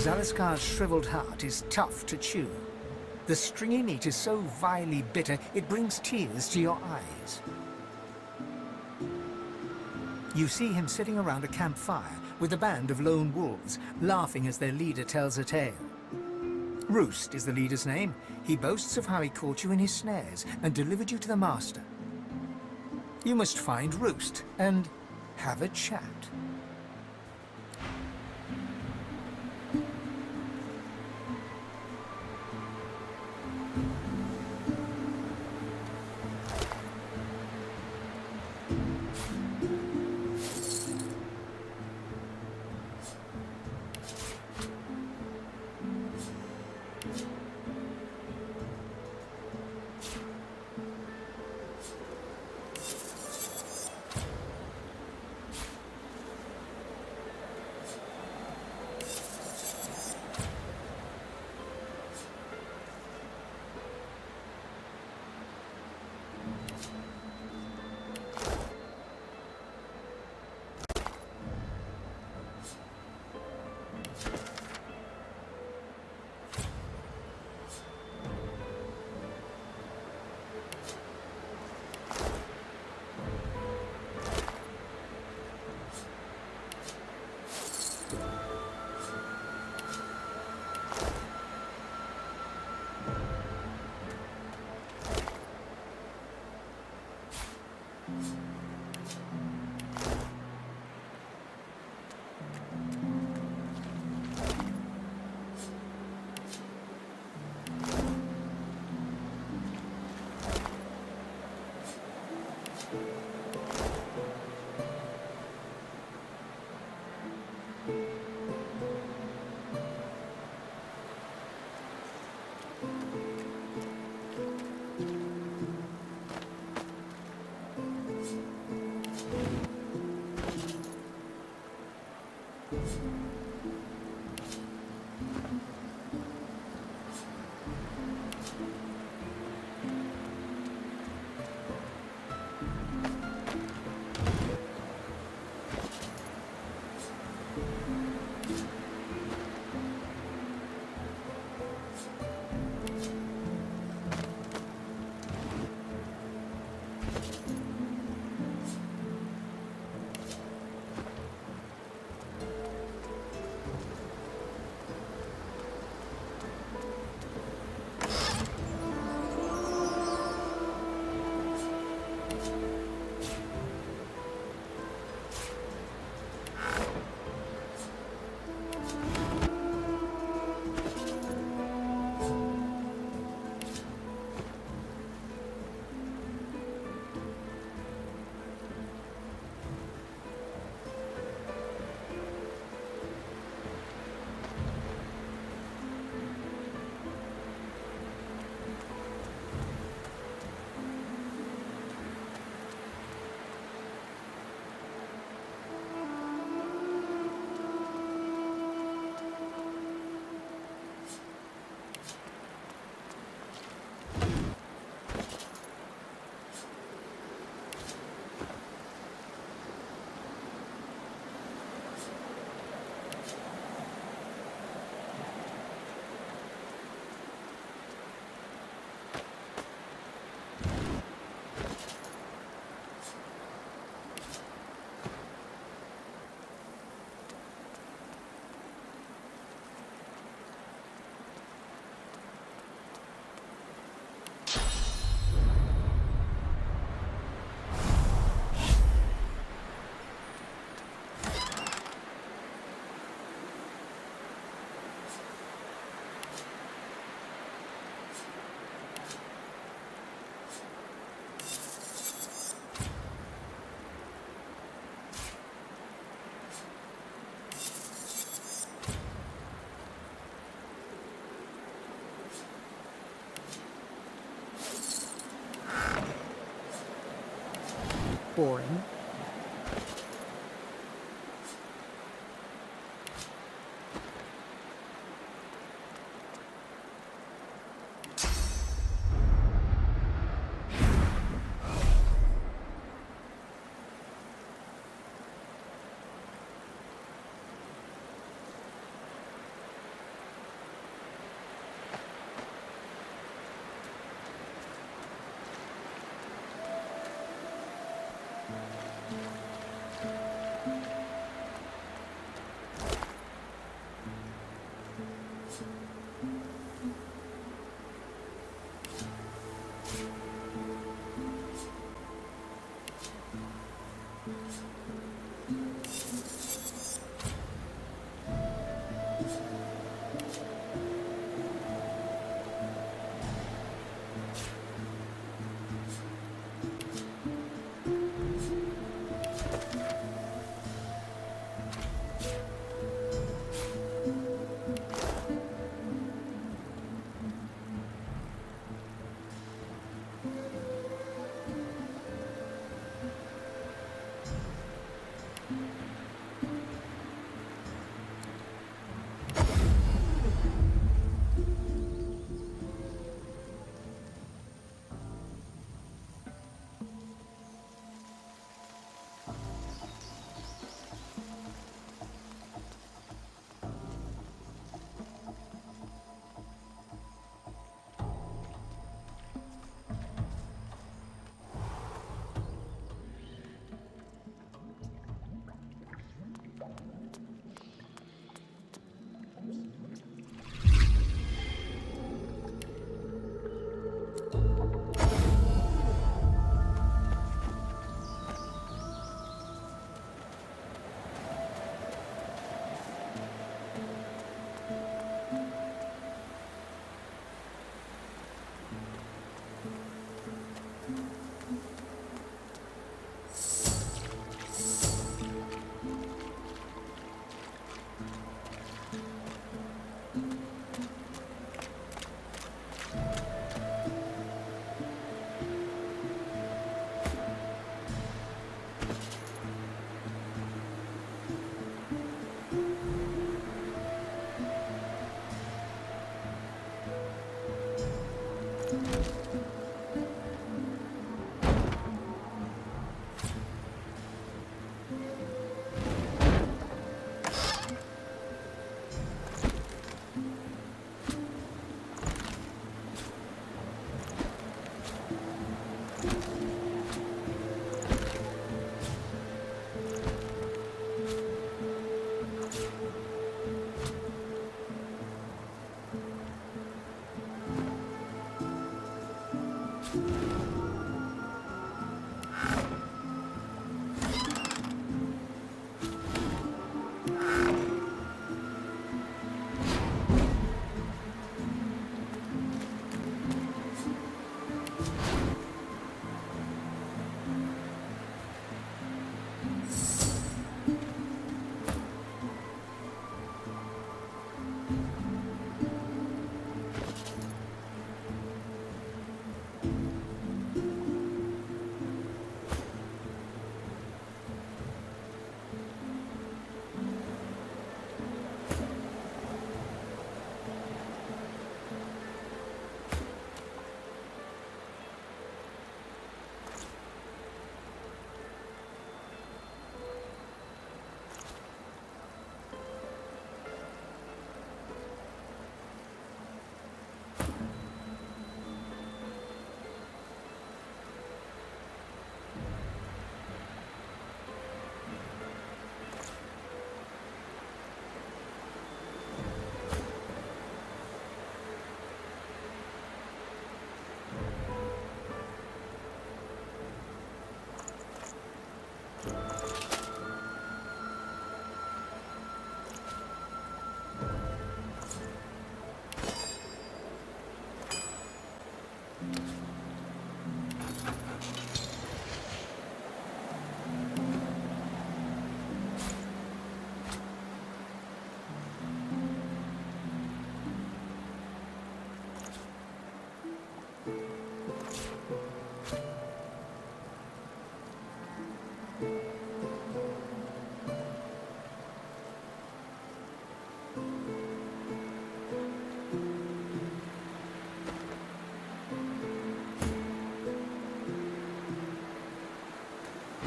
Zaliskar's shriveled heart is tough to chew. The stringy meat is so vilely bitter, it brings tears to your eyes. You see him sitting around a campfire with a band of lone wolves, laughing as their leader tells a tale. Roost is the leader's name. He boasts of how he caught you in his snares and delivered you to the master. You must find Roost and have a chat. Boring.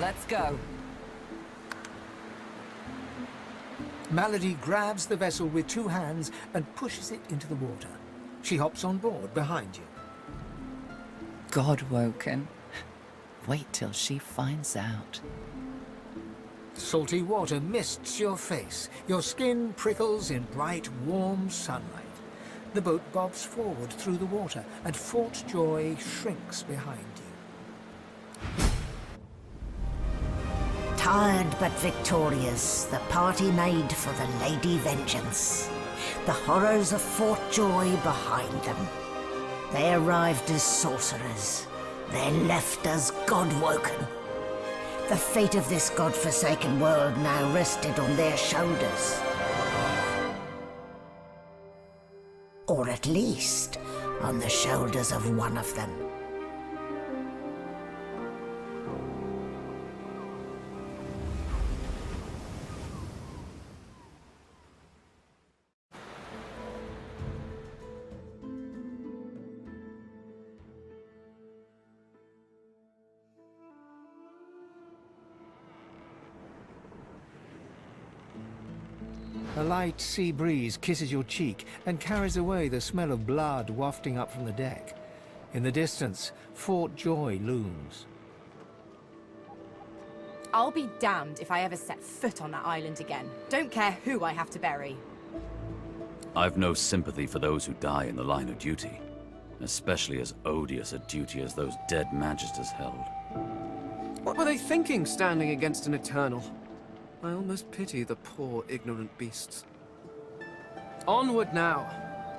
Let's go. Malady grabs the vessel with two hands and pushes it into the water. She hops on board behind you. God-woken. Wait till she finds out. Salty water mists your face. Your skin prickles in bright, warm sunlight. The boat bobs forward through the water, and Fort Joy shrinks behind you. Tired but victorious, the party made for the Lady Vengeance. The horrors of Fort Joy behind them. They arrived as sorcerers. They left as God-woken. The fate of this God-forsaken world now rested on their shoulders. Or at least, on the shoulders of one of them. A light sea breeze kisses your cheek and carries away the smell of blood wafting up from the deck. In the distance, Fort Joy looms. I'll be damned if I ever set foot on that island again. Don't care who I have to bury. I've no sympathy for those who die in the line of duty, especially as odious a duty as those dead magisters held. What were they thinking, standing against an Eternal? I almost pity the poor, ignorant beasts. Onward now!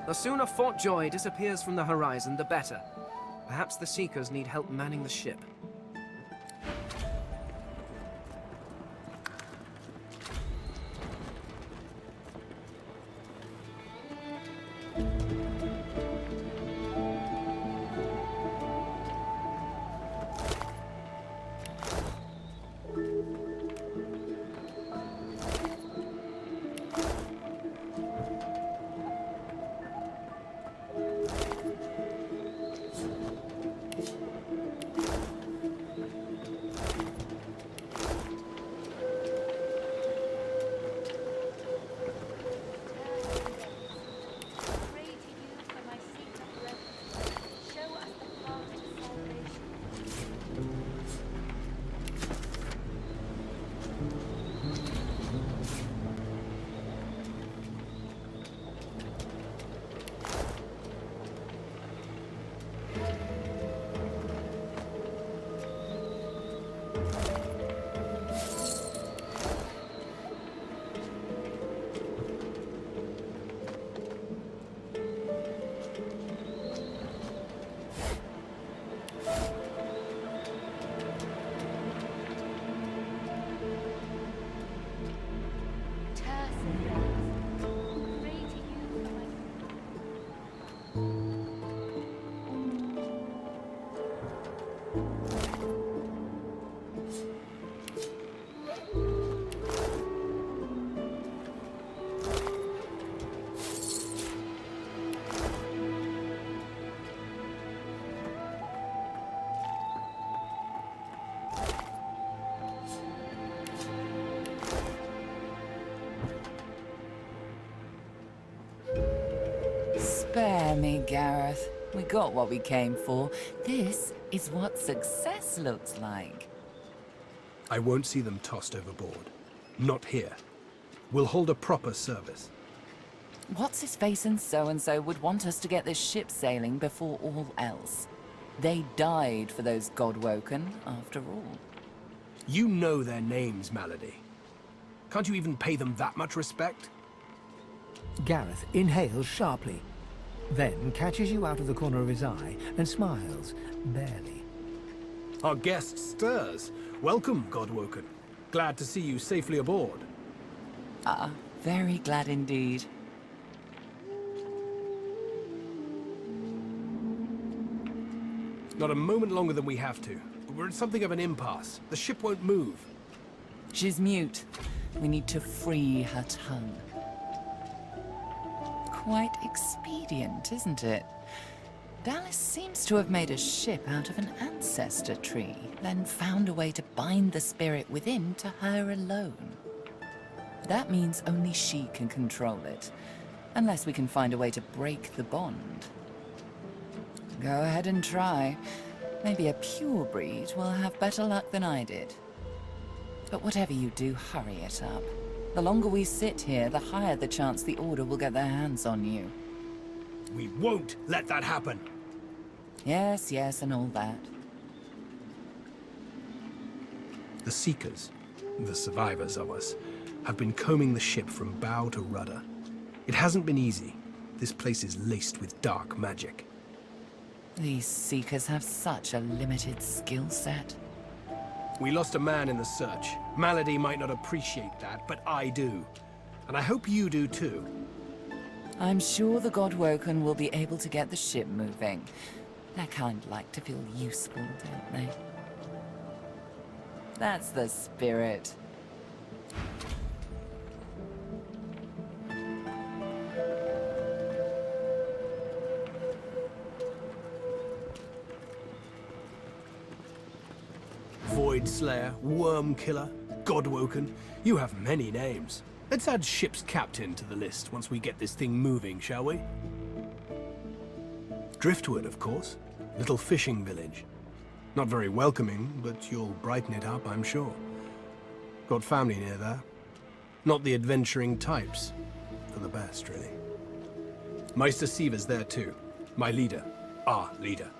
The sooner Fort Joy disappears from the horizon, the better. Perhaps the Seekers need help manning the ship. Spare me, Gareth. We got what we came for. This is what success looks like. I won't see them tossed overboard. Not here. We'll hold a proper service. What's-his-face and so-and-so would want us to get this ship sailing before all else. They died for those Godwoken, after all. You know their names, Malady. Can't you even pay them that much respect? Gareth inhales sharply, then catches you out of the corner of his eye and smiles, barely. Our guest stirs. Welcome, Godwoken. Glad to see you safely aboard. Very glad indeed. Not a moment longer than we have to, but we're at something of an impasse. The ship won't move. She's mute. We need to free her tongue. Quite expedient, isn't it? Dallas seems to have made a ship out of an ancestor tree, then found a way to bind the spirit within to her alone. That means only she can control it, unless we can find a way to break the bond. Go ahead and try. Maybe a pure breed will have better luck than I did. But whatever you do, hurry it up. The longer we sit here, the higher the chance the Order will get their hands on you. We won't let that happen. Yes, yes, and all that. The Seekers, the survivors of us, have been combing the ship from bow to rudder. It hasn't been easy. This place is laced with dark magic. These Seekers have such a limited skill set. We lost a man in the search. Malady might not appreciate that, but I do. And I hope you do too. I'm sure the Godwoken will be able to get the ship moving. They kind of like to feel useful, don't they? That's the spirit. Void Slayer, Worm Killer, Godwoken. You have many names. Let's add ship's captain to the list once we get this thing moving, shall we? Driftwood, of course. Little fishing village. Not very welcoming, but you'll brighten it up, I'm sure. Got family near there. Not the adventuring types. For the best, really. Meister Siva's there too. My leader. Our leader.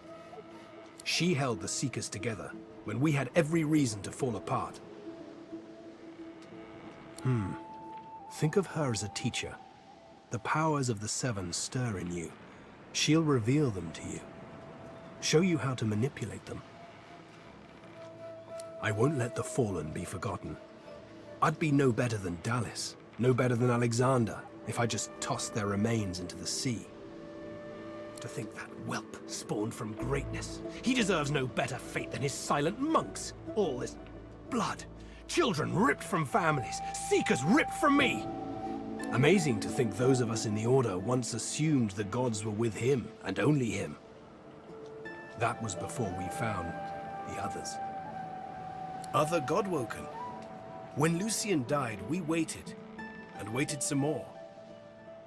She held the Seekers together when we had every reason to fall apart. Think of her as a teacher. The powers of the Seven stir in you. She'll reveal them to you. Show you how to manipulate them. I won't let the Fallen be forgotten. I'd be no better than Dallas, no better than Alexander, if I just tossed their remains into the sea. To think that whelp spawned from greatness. He deserves no better fate than his silent monks. All this blood. Children ripped from families. Seekers ripped from me. Amazing to think those of us in the Order once assumed the gods were with him, and only him. That was before we found the others. Other Godwoken. When Lucian died, we waited, and waited some more.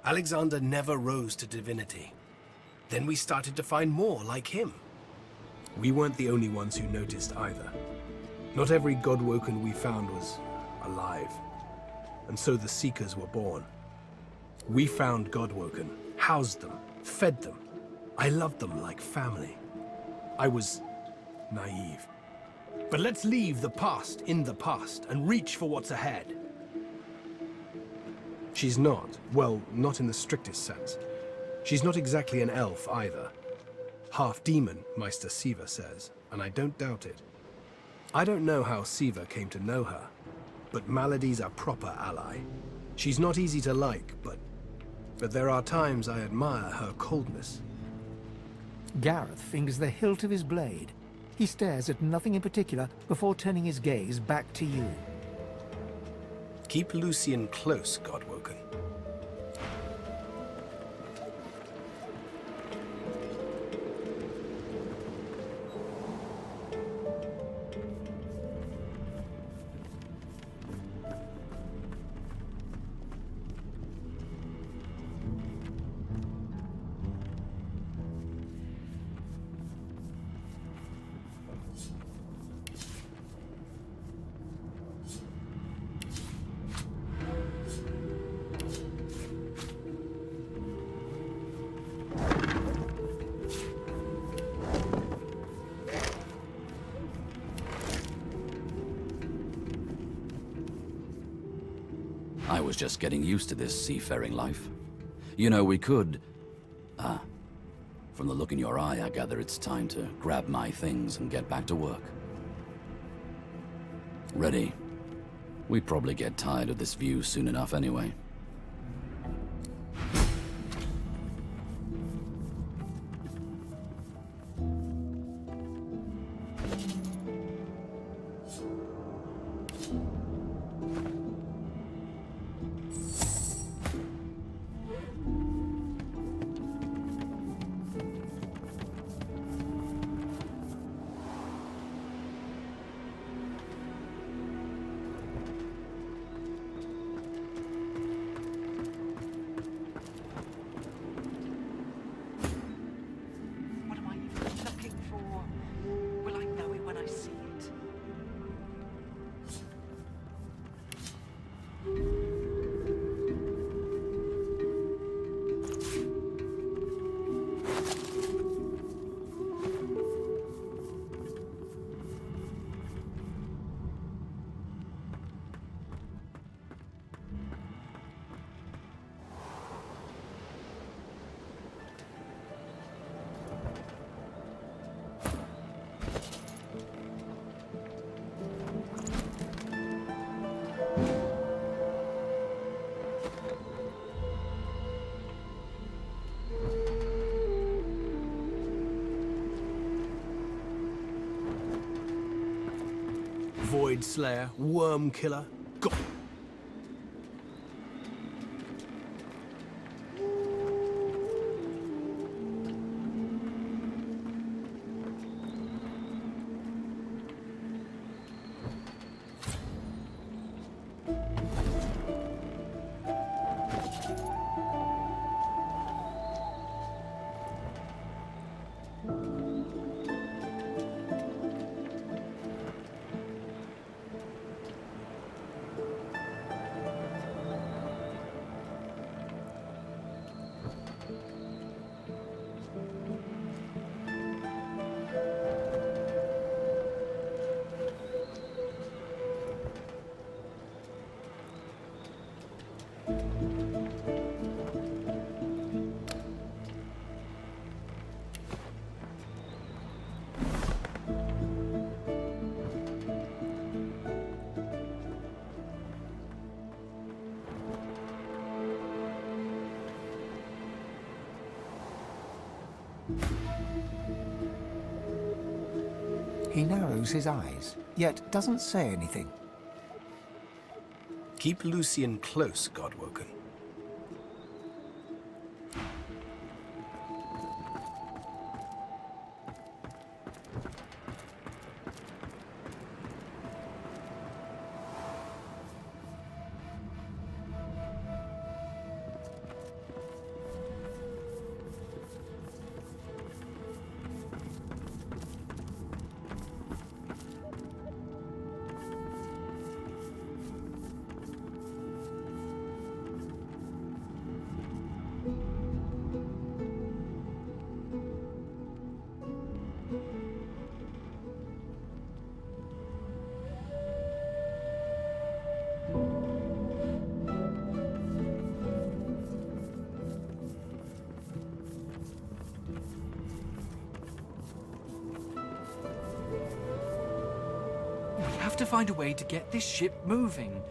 Alexander never rose to divinity. Then we started to find more like him. We weren't the only ones who noticed either. Not every Godwoken we found was alive. And so the Seekers were born. We found Godwoken, housed them, fed them. I loved them like family. I was naive. But let's leave the past in the past and reach for what's ahead. She's not, well, not in the strictest sense. She's not exactly an elf either. Half demon, Meister Siva says, and I don't doubt it. I don't know how Siva came to know her, but Malady's a proper ally. She's not easy to like, but there are times I admire her coldness. Gareth fingers the hilt of his blade. He stares at nothing in particular before turning his gaze back to you. Keep Lucian close, Godwoken. I was just getting used to this seafaring life. You know, we could... From the look in your eye, I gather it's time to grab my things and get back to work. Ready? We'd probably get tired of this view soon enough anyway. What am I even looking for? Will I know it when I see it? Void Slayer, Worm Killer. Go. He narrows his eyes, yet doesn't say anything. Keep Lucian close, Godwoken. We have to find a way to get this ship moving.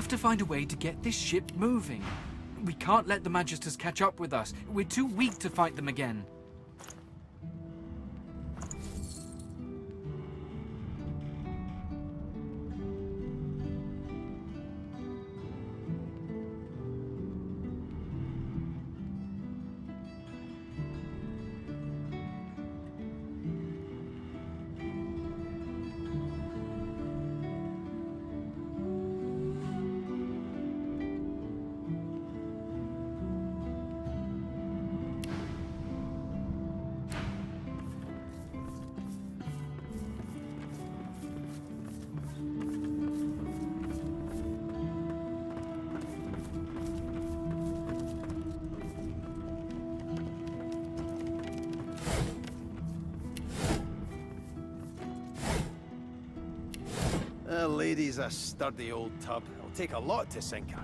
have to find a way to get this ship moving. We can't let the Magisters catch up with us. We're too weak to fight them again. The lady's a sturdy old tub. It'll take a lot to sink her.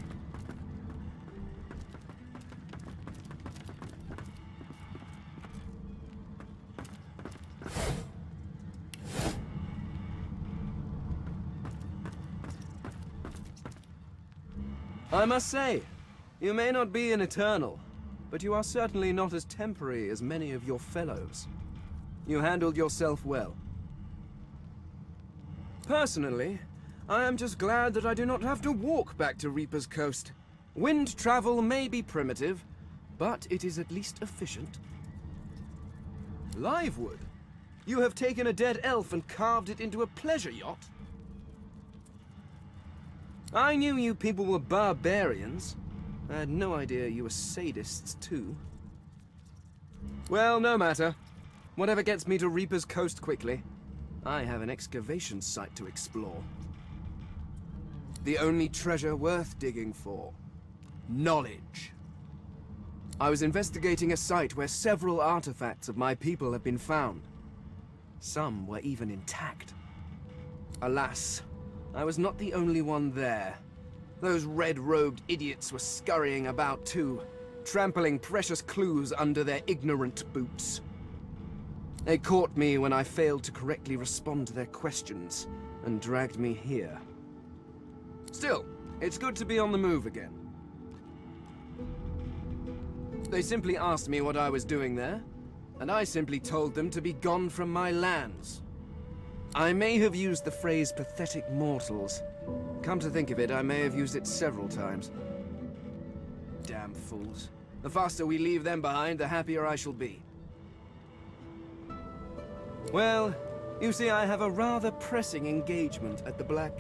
I must say, you may not be an Eternal, but you are certainly not as temporary as many of your fellows. You handled yourself well. Personally, I am just glad that I do not have to walk back to Reaper's Coast. Wind travel may be primitive, but it is at least efficient. Livewood? You have taken a dead elf and carved it into a pleasure yacht? I knew you people were barbarians. I had no idea you were sadists, too. Well, no matter. Whatever gets me to Reaper's Coast quickly. I have an excavation site to explore. The only treasure worth digging for. Knowledge. I was investigating a site where several artifacts of my people have been found. Some were even intact. Alas, I was not the only one there. Those red-robed idiots were scurrying about too, trampling precious clues under their ignorant boots. They caught me when I failed to correctly respond to their questions, and dragged me here. Still, it's good to be on the move again. They simply asked me what I was doing there, and I simply told them to be gone from my lands. I may have used the phrase pathetic mortals. Come to think of it, I may have used it several times. Damn fools. The faster we leave them behind, the happier I shall be. Well, you see, I have a rather pressing engagement at the Black...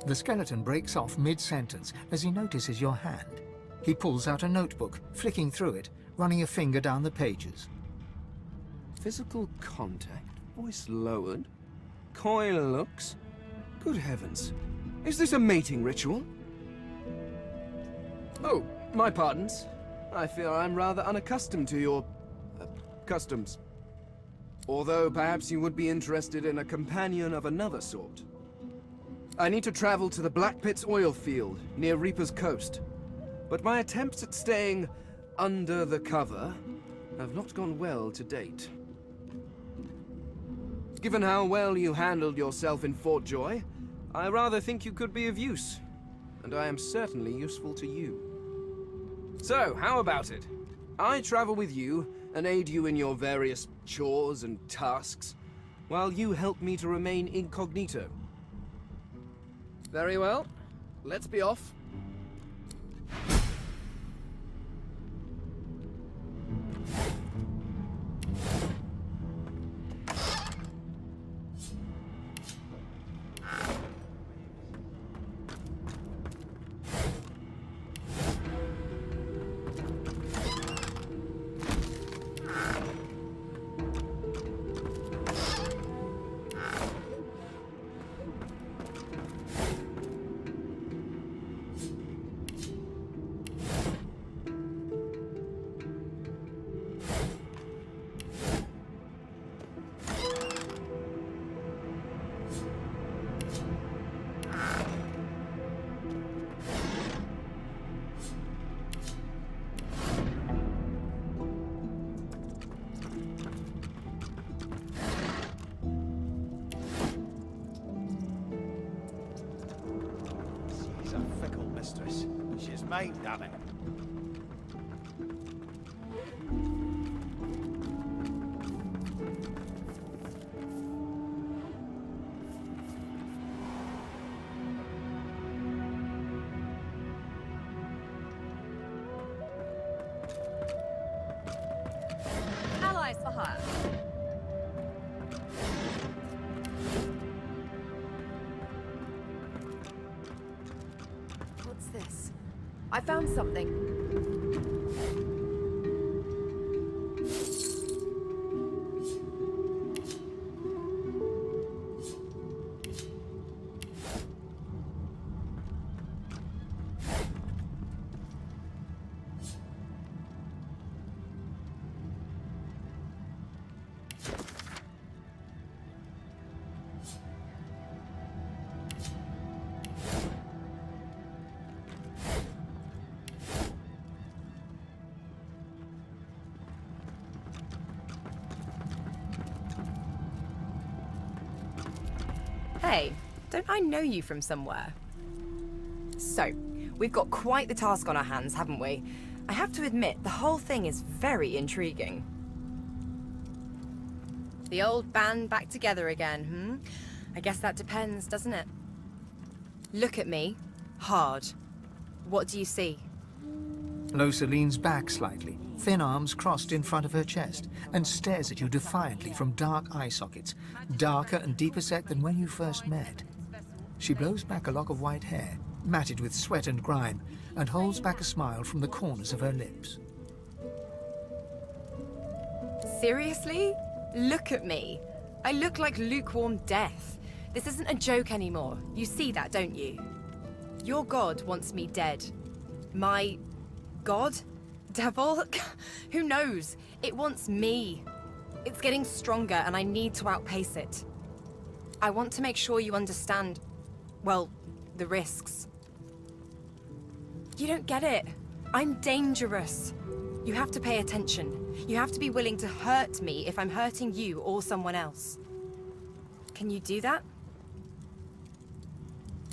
The skeleton breaks off mid-sentence as he notices your hand. He pulls out a notebook, flicking through it, running a finger down the pages. Physical contact, voice lowered, coy looks. Good heavens. Is this a mating ritual? Oh, my pardons. I fear I'm rather unaccustomed to your... customs. Although perhaps you would be interested in a companion of another sort. I need to travel to the Black Pit's oil field near Reaper's Coast, but my attempts at staying under the cover have not gone well to date. Given how well you handled yourself in Fort Joy, I rather think you could be of use, and I am certainly useful to you. So, how about it? I travel with you and aid you in your various chores and tasks, while you help me to remain incognito. Very well. Let's be off. mine, damn it. Allies for hire. What's this? I found something. Hey, don't I know you from somewhere? So, we've got quite the task on our hands, haven't we? I have to admit, the whole thing is very intriguing. The old band back together again, I guess that depends, doesn't it? Look at me. Hard. What do you see? Lohse leans back slightly, thin arms crossed in front of her chest, and stares at you defiantly from dark eye sockets, darker and deeper set than when you first met. She blows back a lock of white hair, matted with sweat and grime, and holds back a smile from the corners of her lips. Seriously? Look at me. I look like lukewarm death. This isn't a joke anymore. You see that, don't you? Your god wants me dead. My god? Devil? Who knows? It wants me. It's getting stronger and I need to outpace it. I want to make sure you understand, well, the risks. You don't get it. I'm dangerous. You have to pay attention. You have to be willing to hurt me if I'm hurting you or someone else. Can you do that?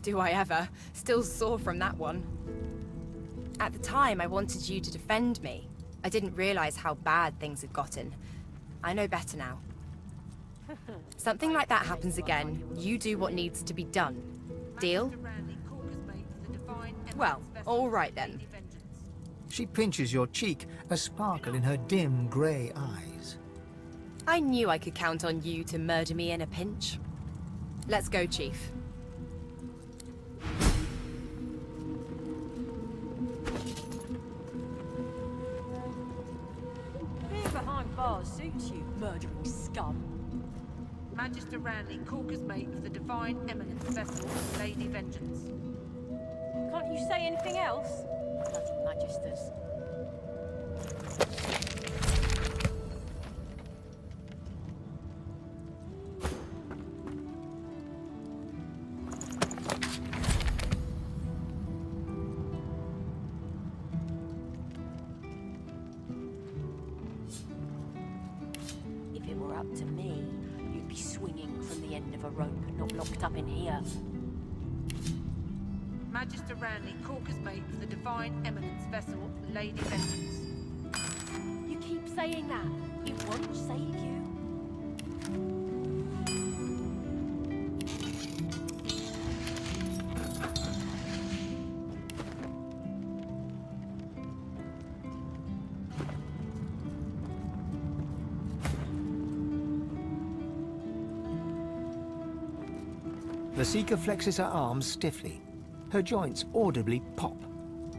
Do I ever? Still sore from that one. At the time, I wanted you to defend me. I didn't realize how bad things had gotten. I know better now. Something like that happens again, you do what needs to be done. Deal? Well, all right then. She pinches your cheek, a sparkle in her dim grey eyes. I knew I could count on you to murder me in a pinch. Let's go, Chief. Being behind bars suits you, murdering scum. Magister Ranley, Corker's mate of the Divine Eminence vessel, Lady Vengeance. Can't you say anything else? Bloody Magisters. If it were up to me, you'd be swinging from the end of a rope and not locked up in here. Magister Ranley, Corker's mate of the Divine Eminence vessel, Lady Vengeance. You keep saying that. It won't save you. The Seeker flexes her arms stiffly. Her joints audibly pop.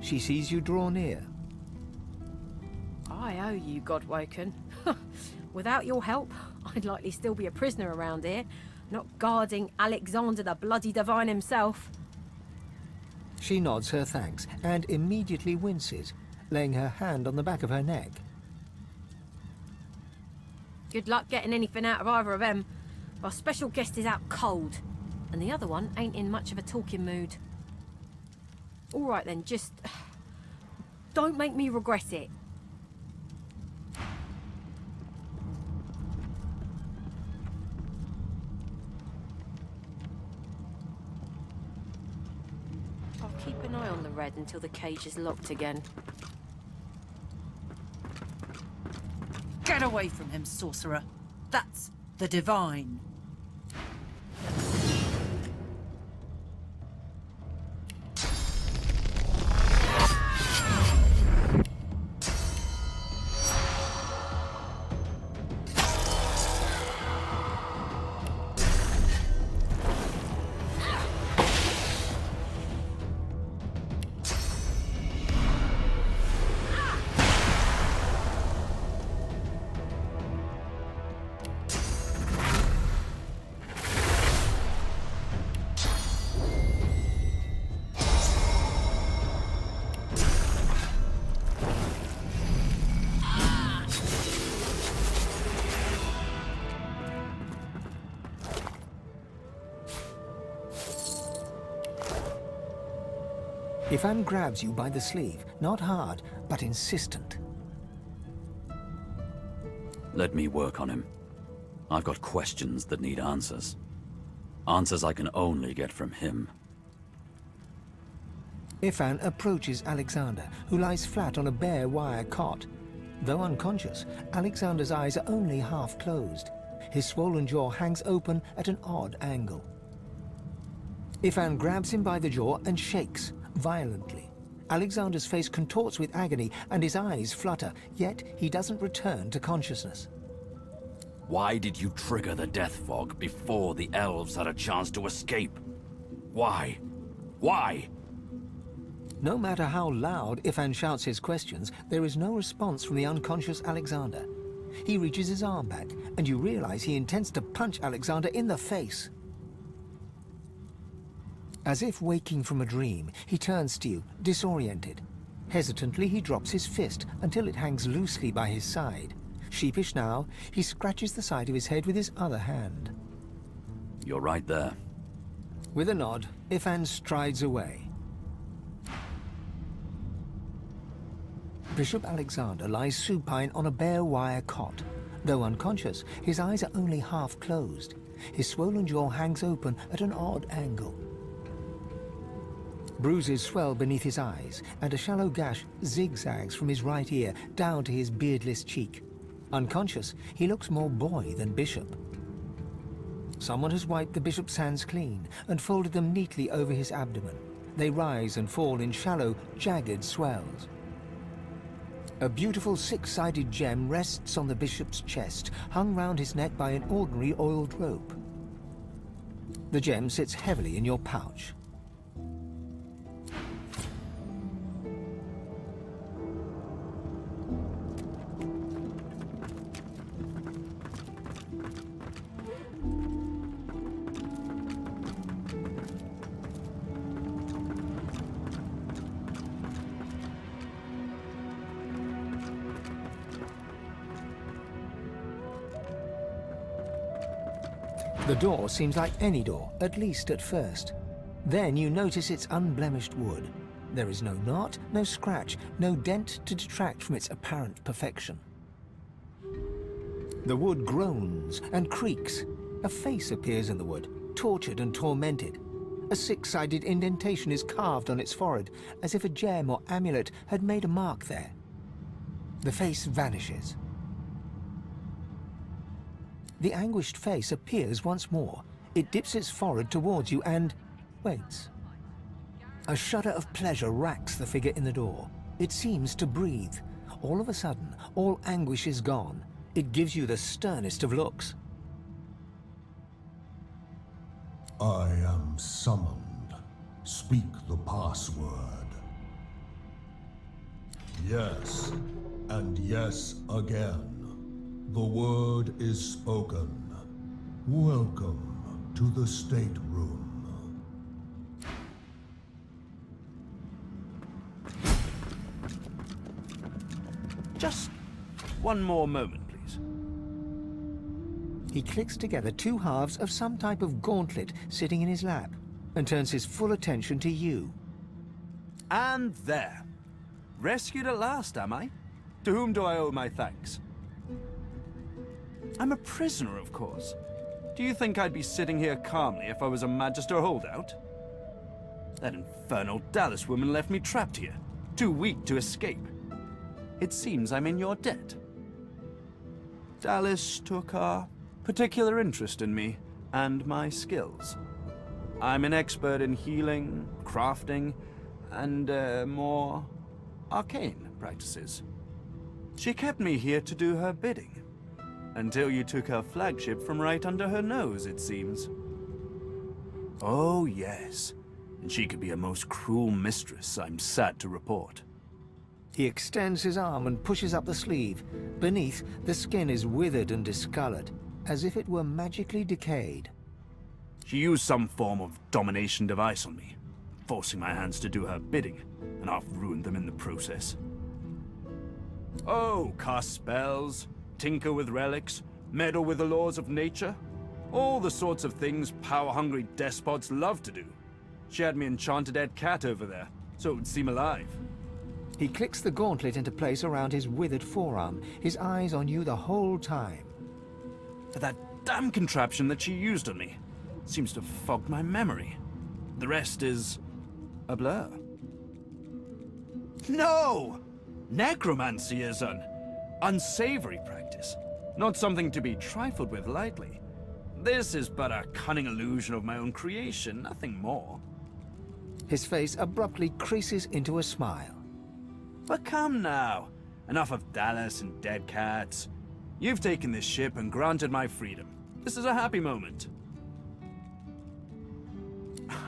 She sees you draw near. I owe you, Godwoken. Without your help, I'd likely still be a prisoner around here, not guarding Alexander the bloody divine himself. She nods her thanks and immediately winces, laying her hand on the back of her neck. Good luck getting anything out of either of them. Our special guest is out cold, and the other one ain't in much of a talking mood. All right then, just don't make me regret it. I'll keep an eye on the red until the cage is locked again. Get away from him, sorcerer. That's the divine. Ifan grabs you by the sleeve, not hard, but insistent. Let me work on him. I've got questions that need answers. Answers I can only get from him. Ifan approaches Alexander, who lies flat on a bare wire cot. Though unconscious, Alexander's eyes are only half closed. His swollen jaw hangs open at an odd angle. Ifan grabs him by the jaw and shakes violently. Alexander's face contorts with agony and his eyes flutter, yet he doesn't return to consciousness. Why did you trigger the death fog before the elves had a chance to escape? Why? Why? No matter how loud Ifan shouts his questions, there is no response from the unconscious Alexander. He reaches his arm back, and you realize he intends to punch Alexander in the face. As if waking from a dream, he turns to you, disoriented. Hesitantly, he drops his fist until it hangs loosely by his side. Sheepish now, he scratches the side of his head with his other hand. You're right there. With a nod, Ifan strides away. Bishop Alexander lies supine on a bare wire cot. Though unconscious, his eyes are only half closed. His swollen jaw hangs open at an odd angle. Bruises swell beneath his eyes, and a shallow gash zigzags from his right ear down to his beardless cheek. Unconscious, he looks more boy than bishop. Someone has wiped the bishop's hands clean and folded them neatly over his abdomen. They rise and fall in shallow, jagged swells. A beautiful six-sided gem rests on the bishop's chest, hung round his neck by an ordinary oiled rope. The gem sits heavily in your pouch. The door seems like any door, at least at first. Then you notice its unblemished wood. There is no knot, no scratch, no dent to detract from its apparent perfection. The wood groans and creaks. A face appears in the wood, tortured and tormented. A six-sided indentation is carved on its forehead, as if a gem or amulet had made a mark there. The face vanishes. The anguished face appears once more. It dips its forehead towards you and waits. A shudder of pleasure racks the figure in the door. It seems to breathe. All of a sudden, all anguish is gone. It gives you the sternest of looks. I am summoned. Speak the password. Yes, and yes again. The word is spoken. Welcome to the stateroom. Just one more moment, please. He clicks together two halves of some type of gauntlet sitting in his lap and turns his full attention to you. And there. Rescued at last, am I? To whom do I owe my thanks? I'm a prisoner, of course. Do you think I'd be sitting here calmly if I was a Magister holdout? That infernal Dallas woman left me trapped here, too weak to escape. It seems I'm in your debt. Dallas took a particular interest in me and my skills. I'm an expert in healing, crafting, and more arcane practices. She kept me here to do her bidding, until you took her flagship from right under her nose, it seems. Oh, yes. And she could be a most cruel mistress, I'm sad to report. He extends his arm and pushes up the sleeve. Beneath, the skin is withered and discolored, as if it were magically decayed. She used some form of domination device on me, forcing my hands to do her bidding, and I've ruined them in the process. Oh, cast spells, tinker with relics, meddle with the laws of nature. All the sorts of things power-hungry despots love to do. She had me enchant a dead cat over there, so it would seem alive. He clicks the gauntlet into place around his withered forearm, his eyes on you the whole time. But that damn contraption that she used on me seems to have fogged my memory. The rest is a blur. No! Necromancy is an unsavory practice, not something to be trifled with lightly. This is but a cunning illusion of my own creation, nothing more. His face abruptly creases into a smile. But come now, enough of Dallas and dead cats. You've taken this ship and granted my freedom. This is a happy moment.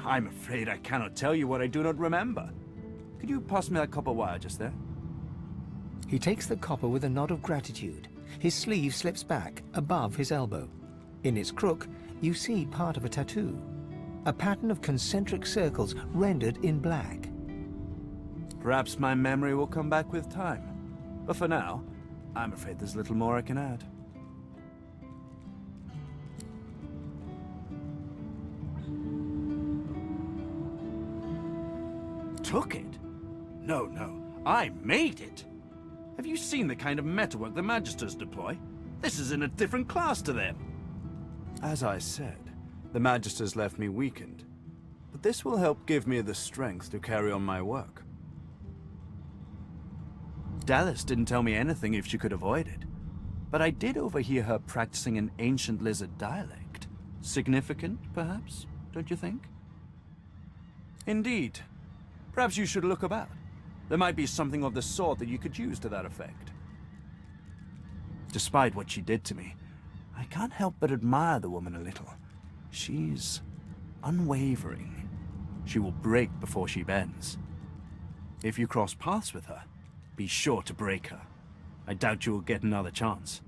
I'm afraid I cannot tell you what I do not remember. Could you pass me that copper wire just there? He takes the copper with a nod of gratitude. His sleeve slips back, above his elbow. In its crook, you see part of a tattoo. A pattern of concentric circles rendered in black. Perhaps my memory will come back with time. But for now, I'm afraid there's little more I can add. Took it? No, I made it. Have you seen the kind of metalwork the Magisters deploy? This is in a different class to them. As I said, the Magisters left me weakened. But this will help give me the strength to carry on my work. Dallas didn't tell me anything if she could avoid it. But I did overhear her practicing an ancient lizard dialect. Significant, perhaps, don't you think? Indeed. Perhaps you should look about. There might be something of the sort that you could use to that effect. Despite what she did to me, I can't help but admire the woman a little. She's unwavering. She will break before she bends. If you cross paths with her, be sure to break her. I doubt you will get another chance.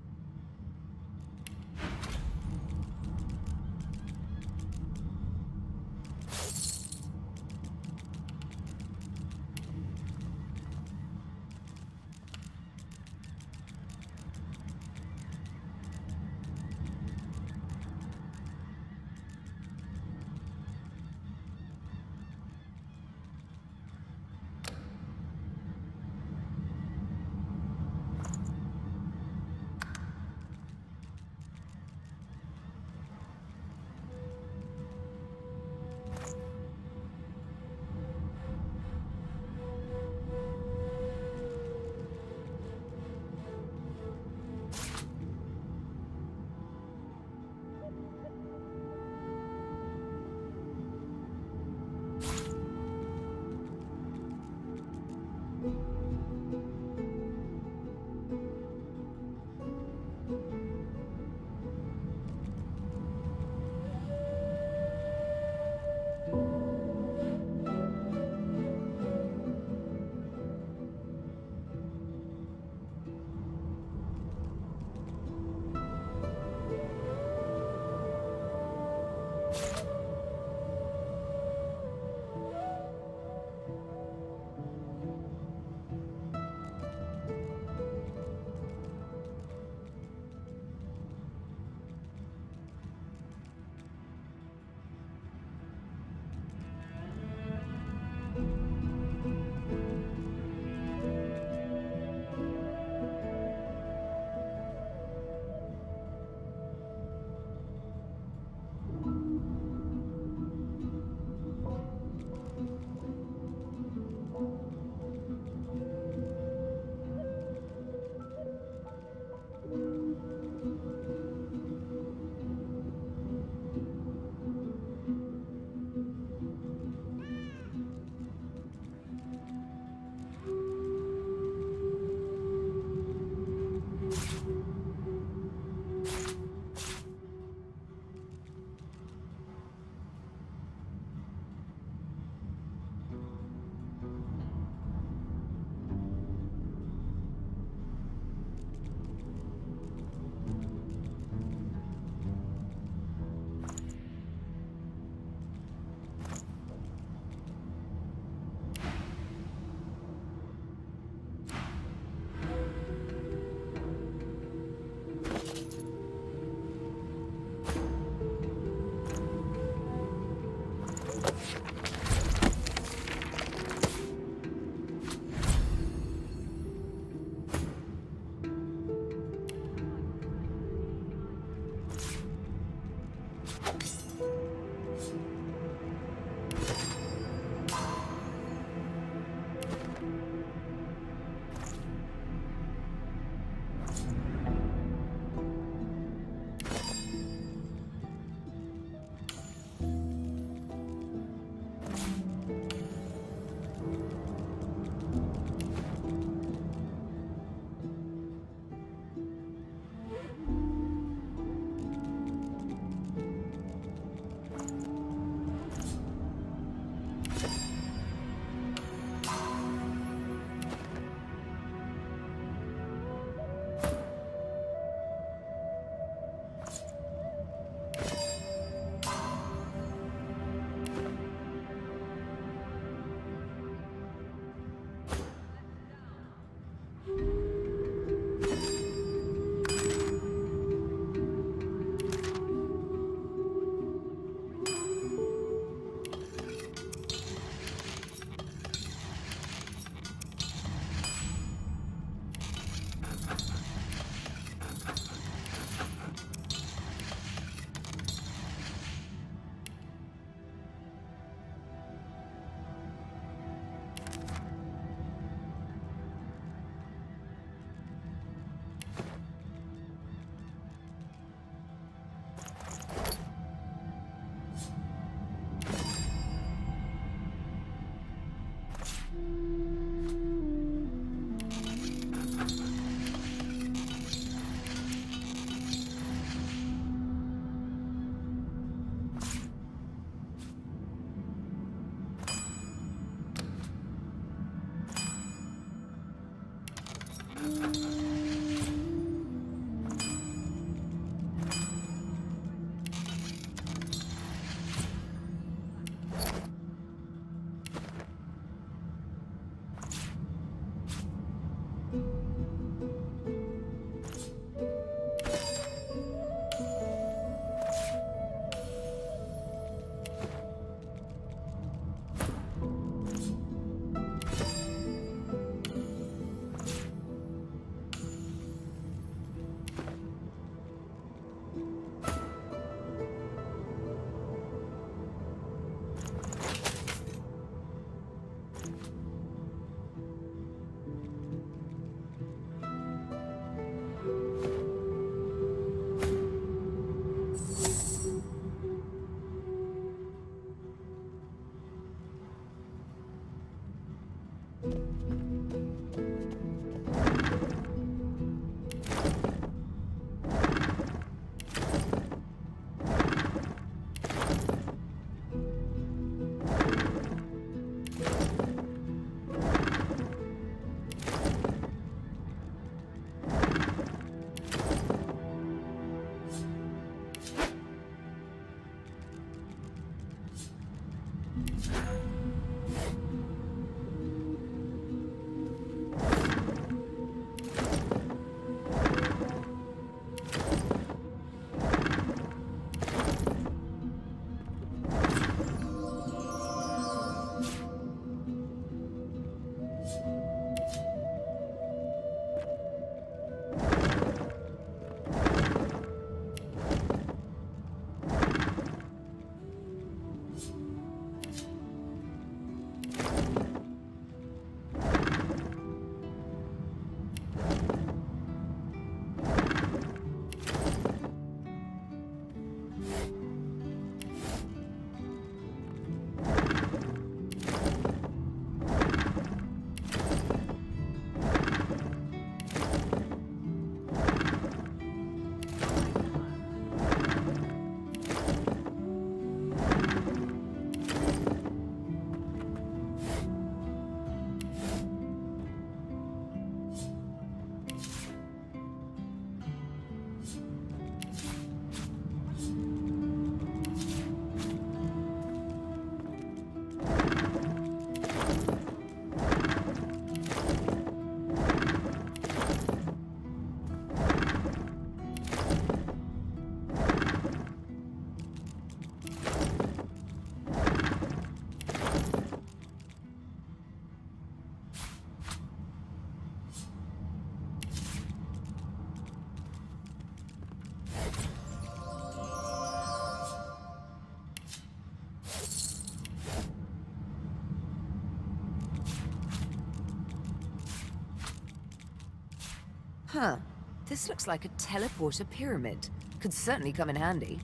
Huh. This looks like a teleporter pyramid. Could certainly come in handy.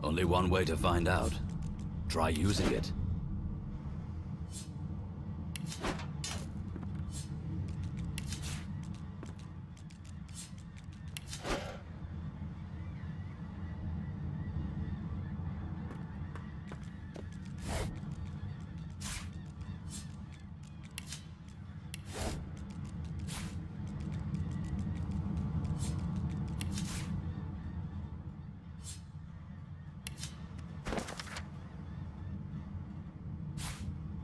Only one way to find out. Try using it.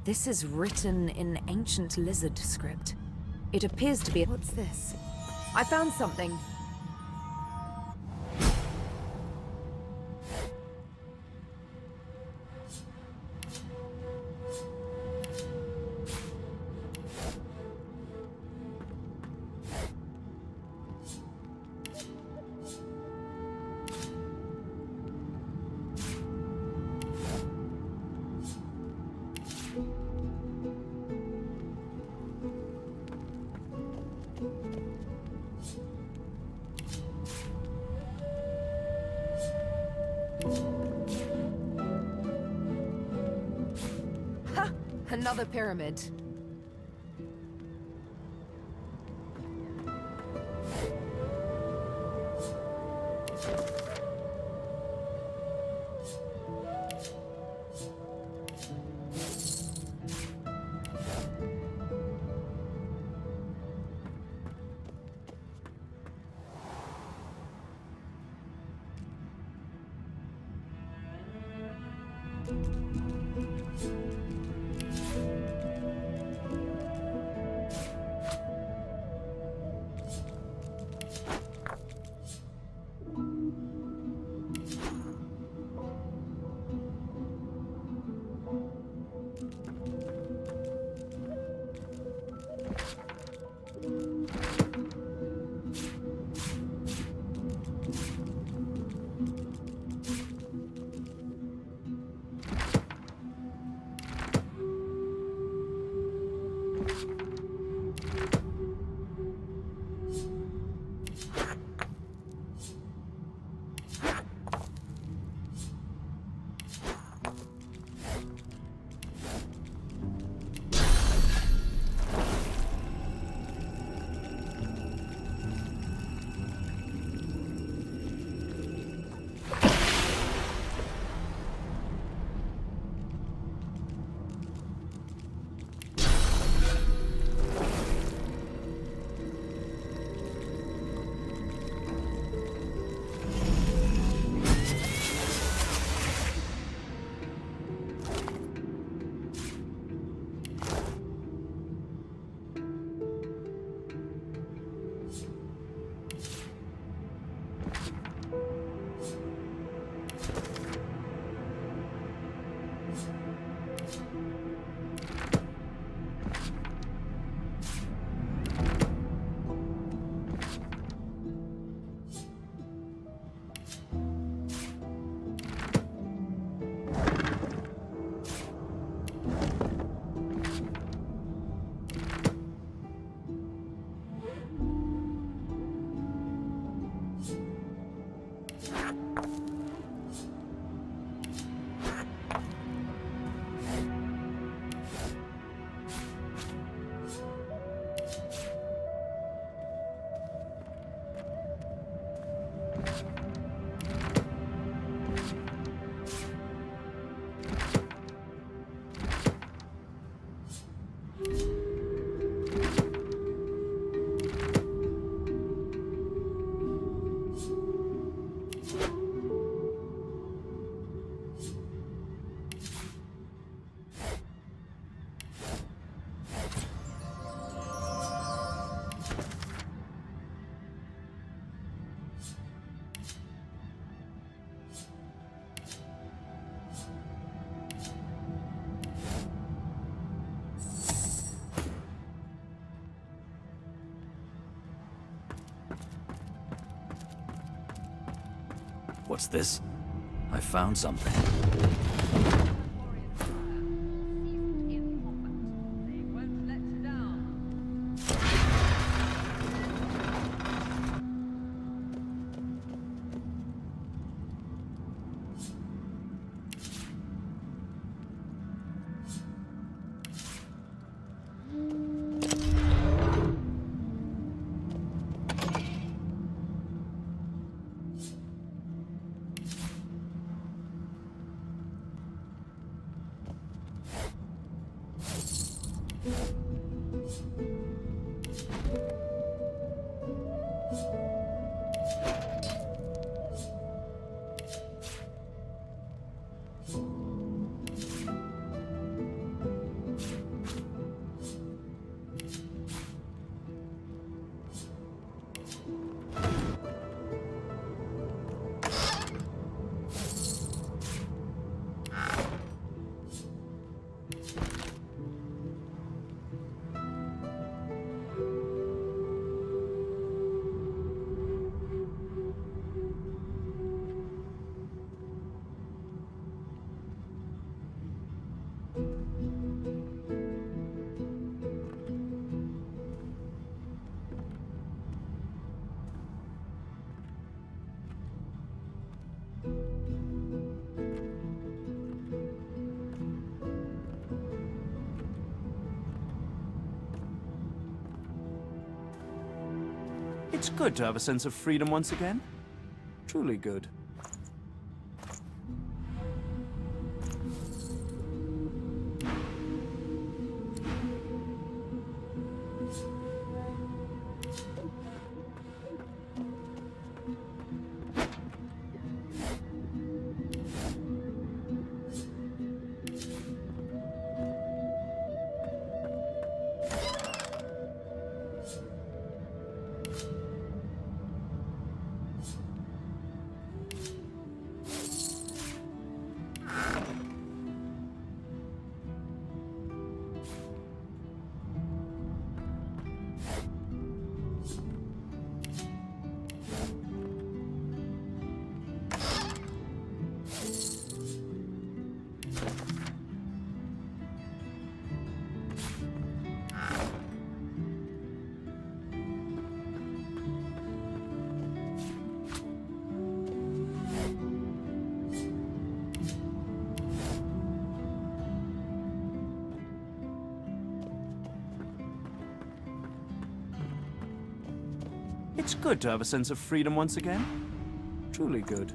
This is written in ancient lizard script. It appears to be... What's this? I found something. Ha! Another pyramid. What's this? I found something. It's good to have a sense of freedom once again. Truly good. It's good to have a sense of freedom once again. Truly good.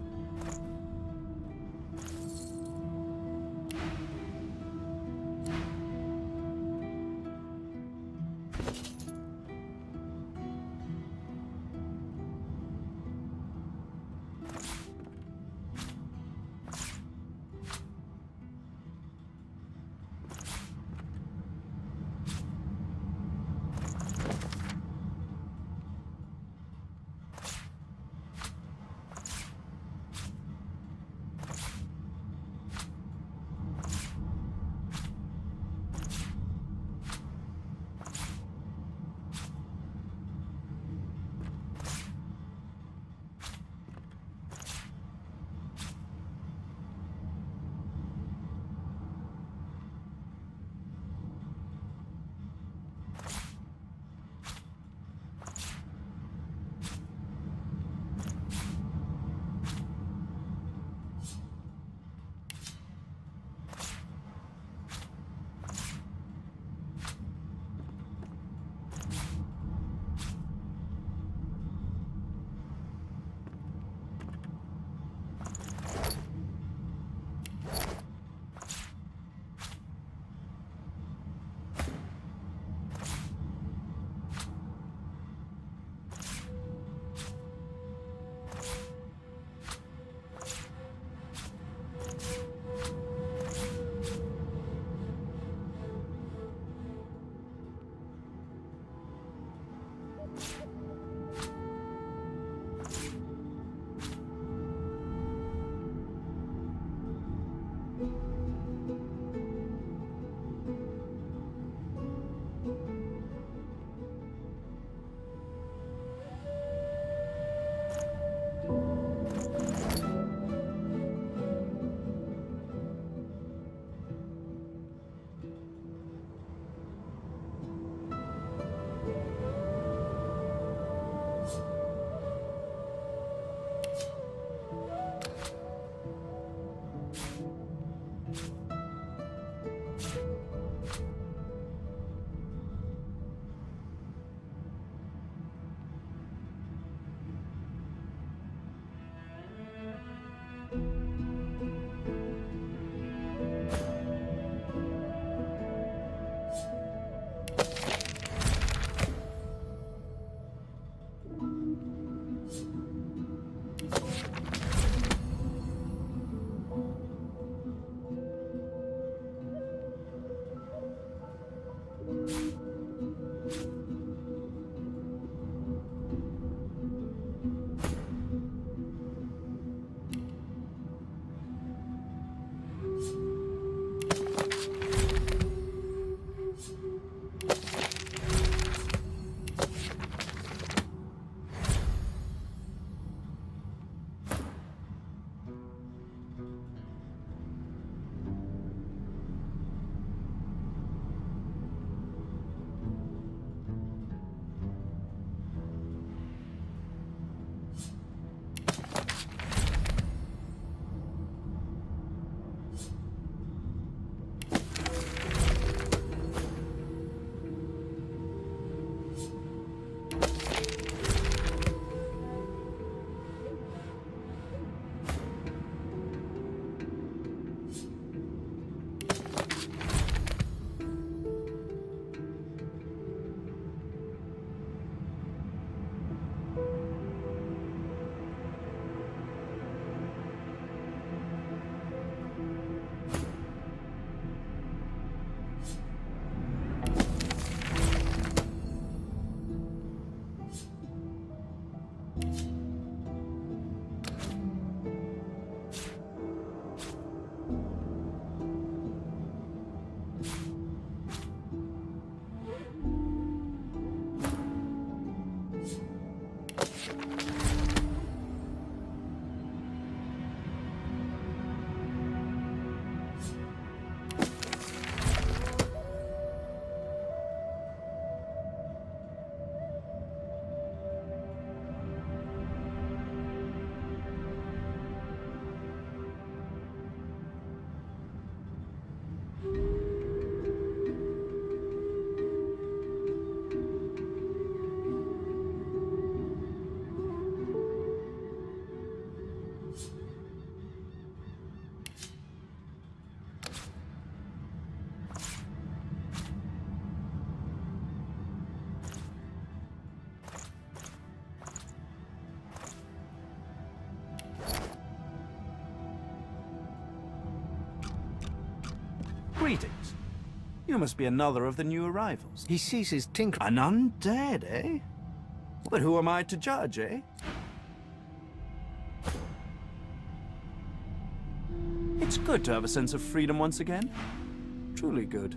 Greetings. You must be another of the new arrivals. He ceases tinkering. An undead, eh? But who am I to judge, eh? It's good to have a sense of freedom once again. Truly good.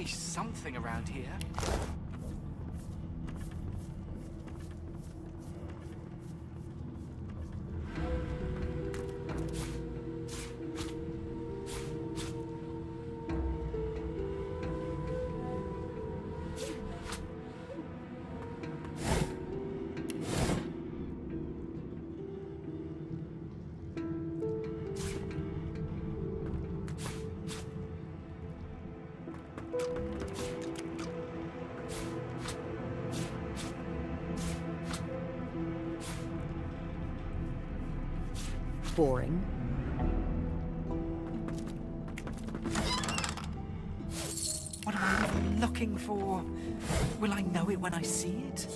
Something around here. Boring. What am I even looking for? Will I know it when I see it?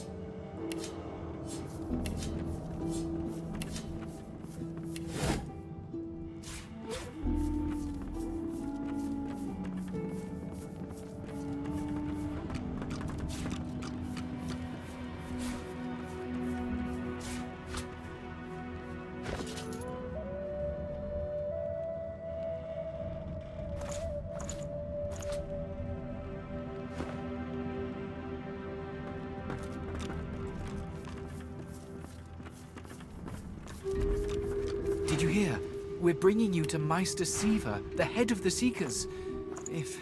Did you hear? We're bringing you to Meister Siva, the head of the Seekers. If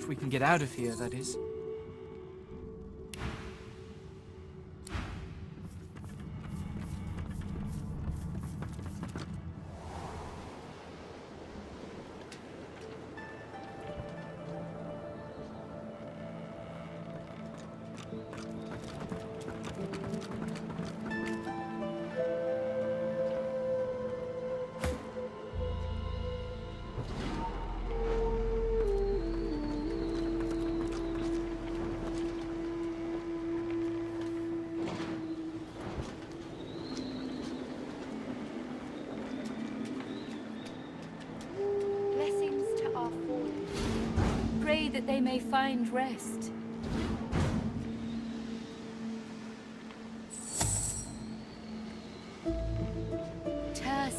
we can get out of here, that is. that they may find rest.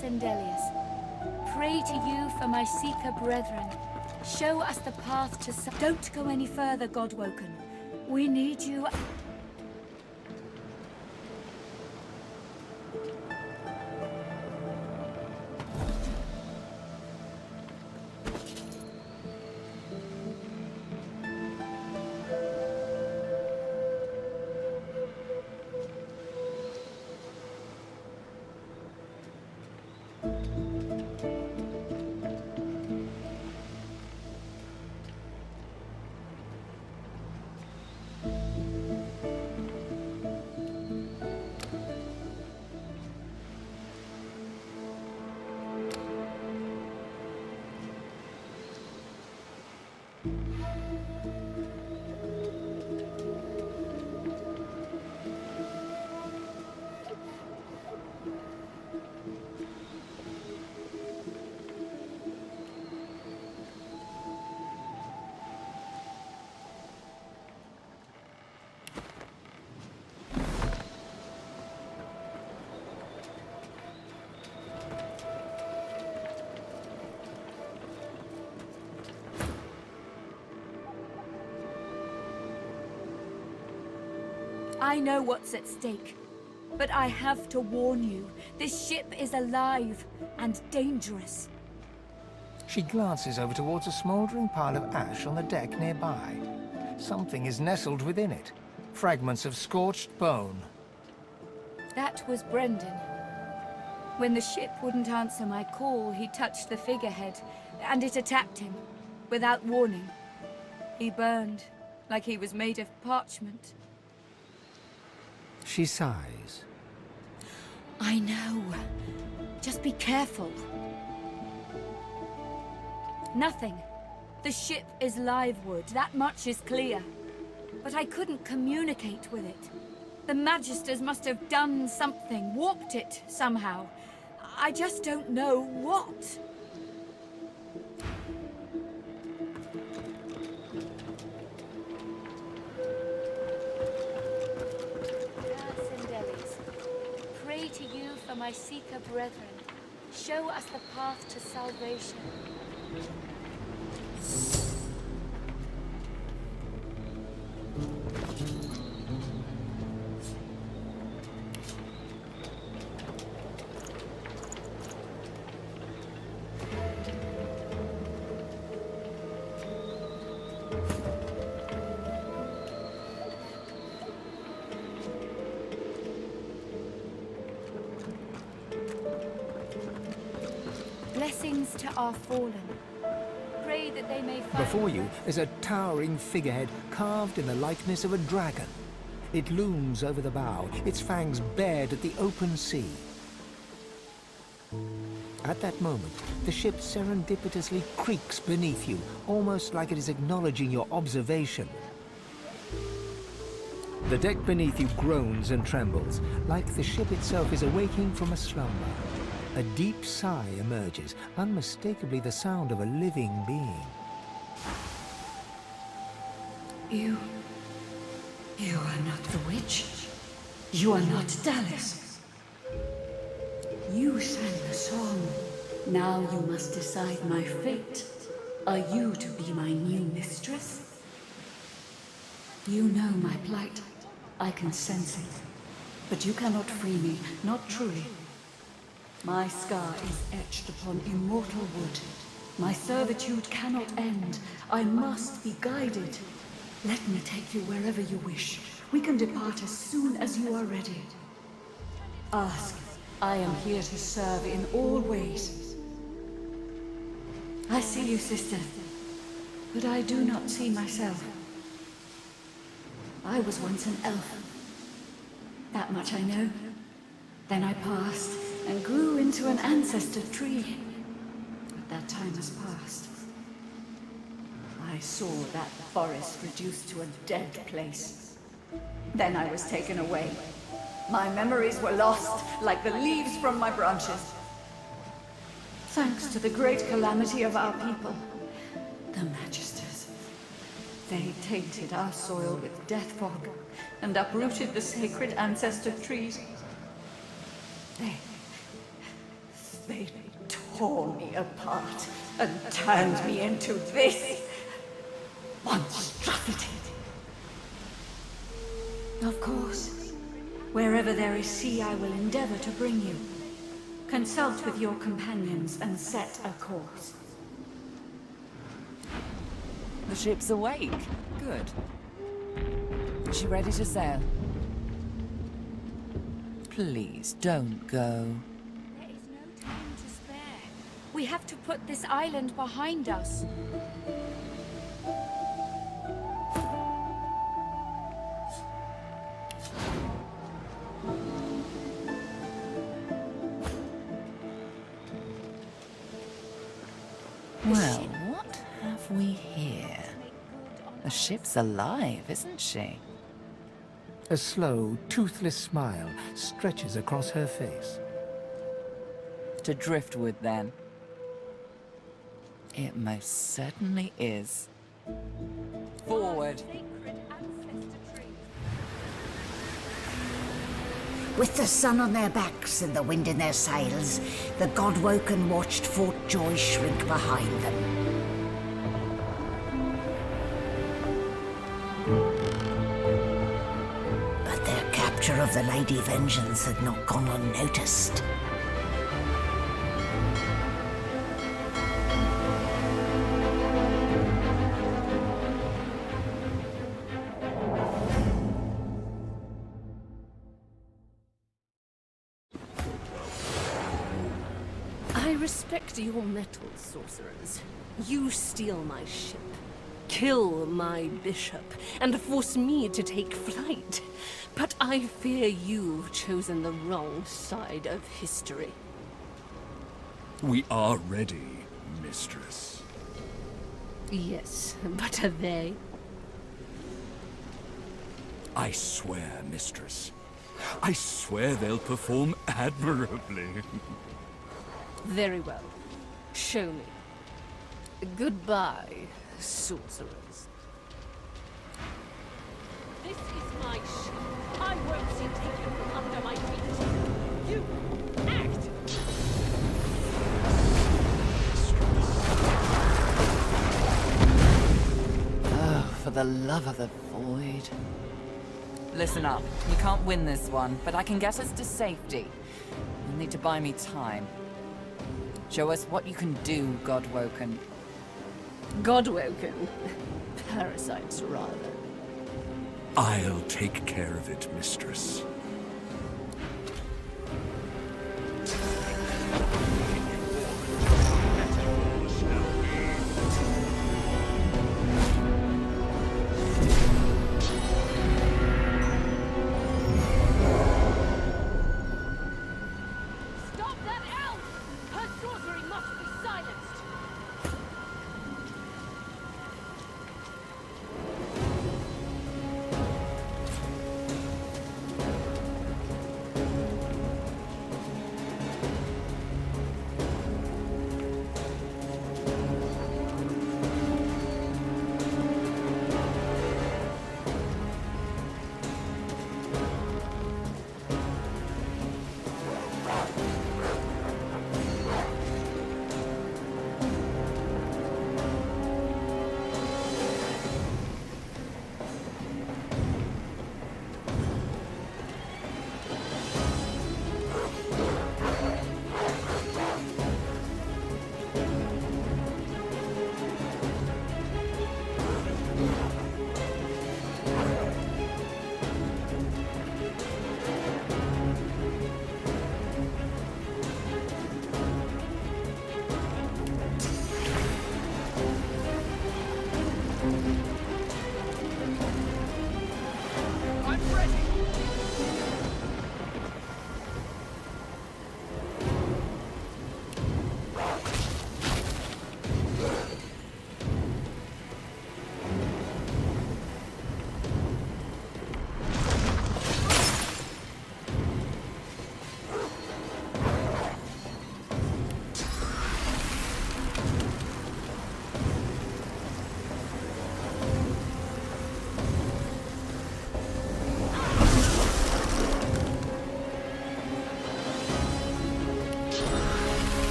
Sendelius, pray to you for my Seeker brethren. Show us the path to Don't go any further, Godwoken. We need you. I know what's at stake, but I have to warn you. This ship is alive and dangerous. She glances over towards a smouldering pile of ash on the deck nearby. Something is nestled within it. Fragments of scorched bone. That was Brendan. When the ship wouldn't answer my call, he touched the figurehead, and it attacked him, without warning. He burned, like he was made of parchment. She sighs. I know. Just be careful. Nothing. The ship is live wood, that much is clear. But I couldn't communicate with it. The Magisters must have done something, warped it somehow. I just don't know what. Pray to you for my Seeker brethren. Show us the path to salvation. Blessings to our fallen. Pray that they may find... Before you is a towering figurehead carved in the likeness of a dragon. It looms over the bow, its fangs bared at the open sea. At that moment, the ship serendipitously creaks beneath you, almost like it is acknowledging your observation. The deck beneath you groans and trembles, like the ship itself is awaking from a slumber. A deep sigh emerges, unmistakably the sound of a living being. You are not the witch. You are not Dallas. You sang the song. Now you must decide my fate. Are you to be my new mistress? You know my plight. I can sense it. But you cannot free me, not truly. My scar is etched upon immortal wood. My servitude cannot end. I must be guided. Let me take you wherever you wish. We can depart as soon as you are ready. Ask. I am here to serve in all ways. I see you, sister. But I do not see myself. I was once an elf. That much I know. Then I passed and grew into an ancestor tree. But that time has passed. I saw that forest reduced to a dead place. Then I was taken away. My memories were lost, like the leaves from my branches. Thanks to the great calamity of our people, the Magisters. They tainted our soil with death fog and uprooted the sacred ancestor trees. They tore me apart and turned me into this monstrosity. Of course, wherever there is sea, I will endeavor to bring you. Consult with your companions and set a course. The ship's awake. Good. Is she ready to sail? Please, don't go. There is no time to spare. We have to put this island behind us. Well, what have we here? The ship's alive, isn't she? A slow, toothless smile stretches across her face. To driftwood, then? It most certainly is. Forward! With the sun on their backs and the wind in their sails, the God-woken watched Fort Joy shrink behind them. But their capture of the Lady Vengeance had not gone unnoticed. I respect your mettle, sorcerers. You steal my ship, kill my bishop, and force me to take flight. But I fear you've chosen the wrong side of history. We are ready, mistress. Yes, but are they? I swear, mistress. I swear they'll perform admirably. Very well. Show me. Goodbye, sorcerers. This is my ship. I won't see taken from under my feet. You act! Oh, for the love of the void. Listen up. We can't win this one, but I can get us to safety. You'll need to buy me time. Show us what you can do, Godwoken. Godwoken? Parasites, rather. I'll take care of it, mistress. Stop that elf! Her sorcery must be silenced!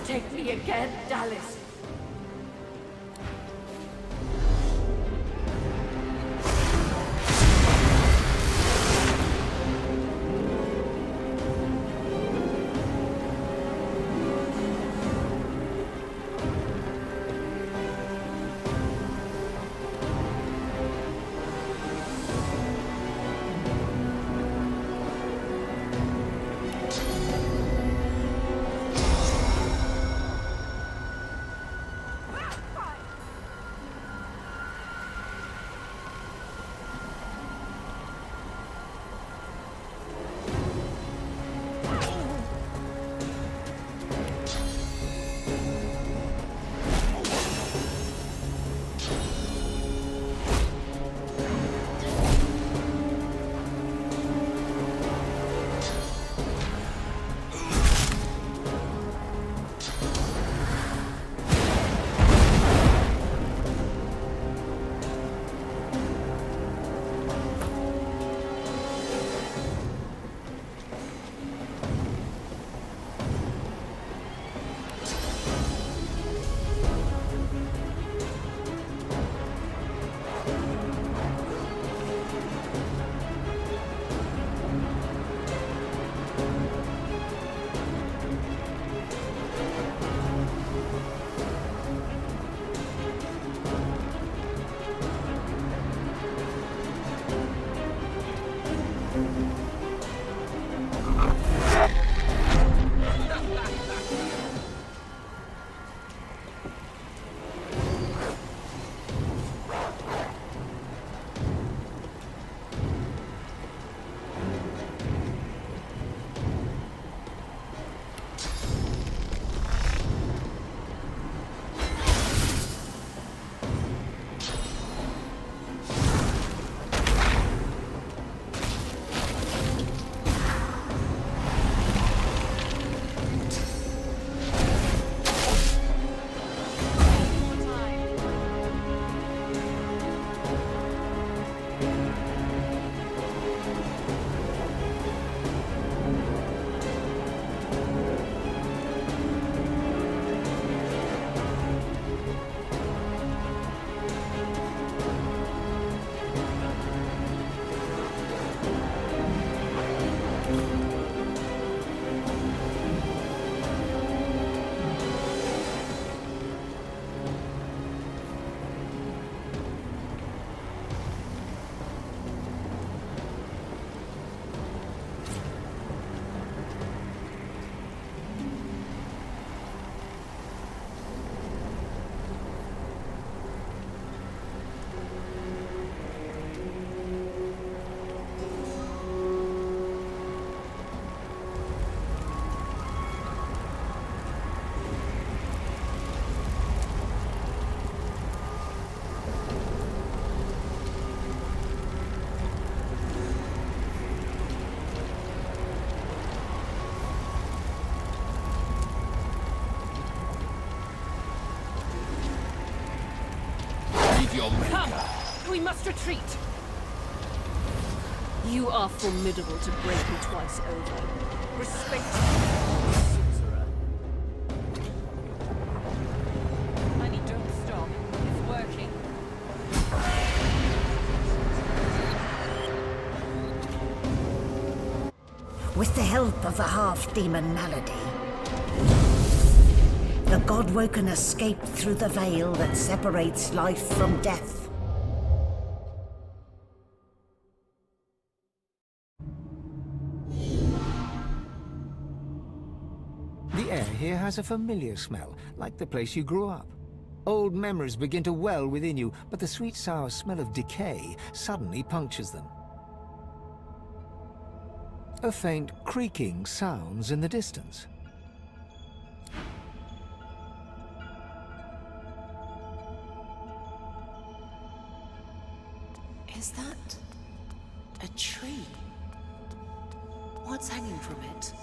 take me again, Dallas. Come! We must retreat! You are formidable to break me twice over. Respect sorcerer. Honey, don't stop. It's working. With the help of the half-demon malady, the Godwoken escaped through the veil that separates life from death. The air here has a familiar smell, like the place you grew up. Old memories begin to well within you, but the sweet sour smell of decay suddenly punctures them. A faint creaking sounds in the distance. Is that a tree? What's hanging from it?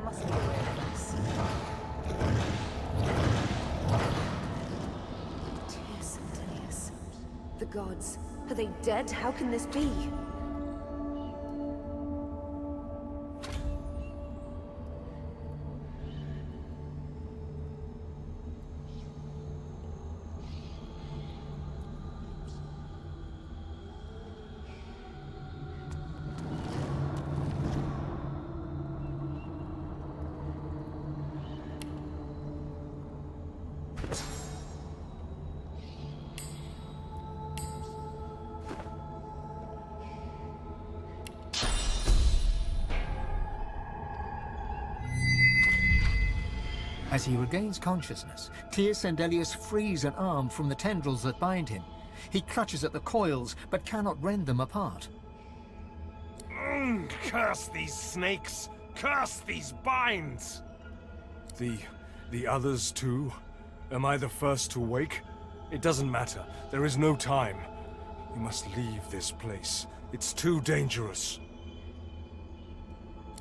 Must be a place. gods. Are they dead? How can this be? As he regains consciousness, Tyr Sendelius frees an arm from the tendrils that bind him. He clutches at the coils, but cannot rend them apart. Curse these snakes! Curse these binds! The others too? Am I the first to wake? It doesn't matter. There is no time. You must leave this place. It's too dangerous.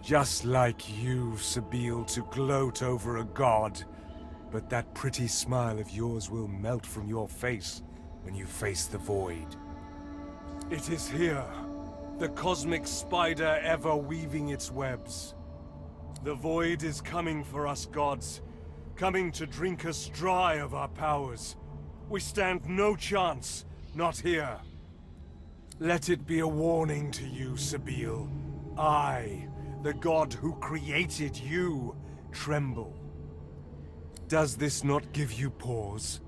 Just like you, Sebille, to gloat over a god. But that pretty smile of yours will melt from your face when you face the void. It is here, the cosmic spider ever weaving its webs. The void is coming for us gods, coming to drink us dry of our powers. We stand no chance, not here. Let it be a warning to you, Sebille. I, the god who created you, tremble. Does this not give you pause?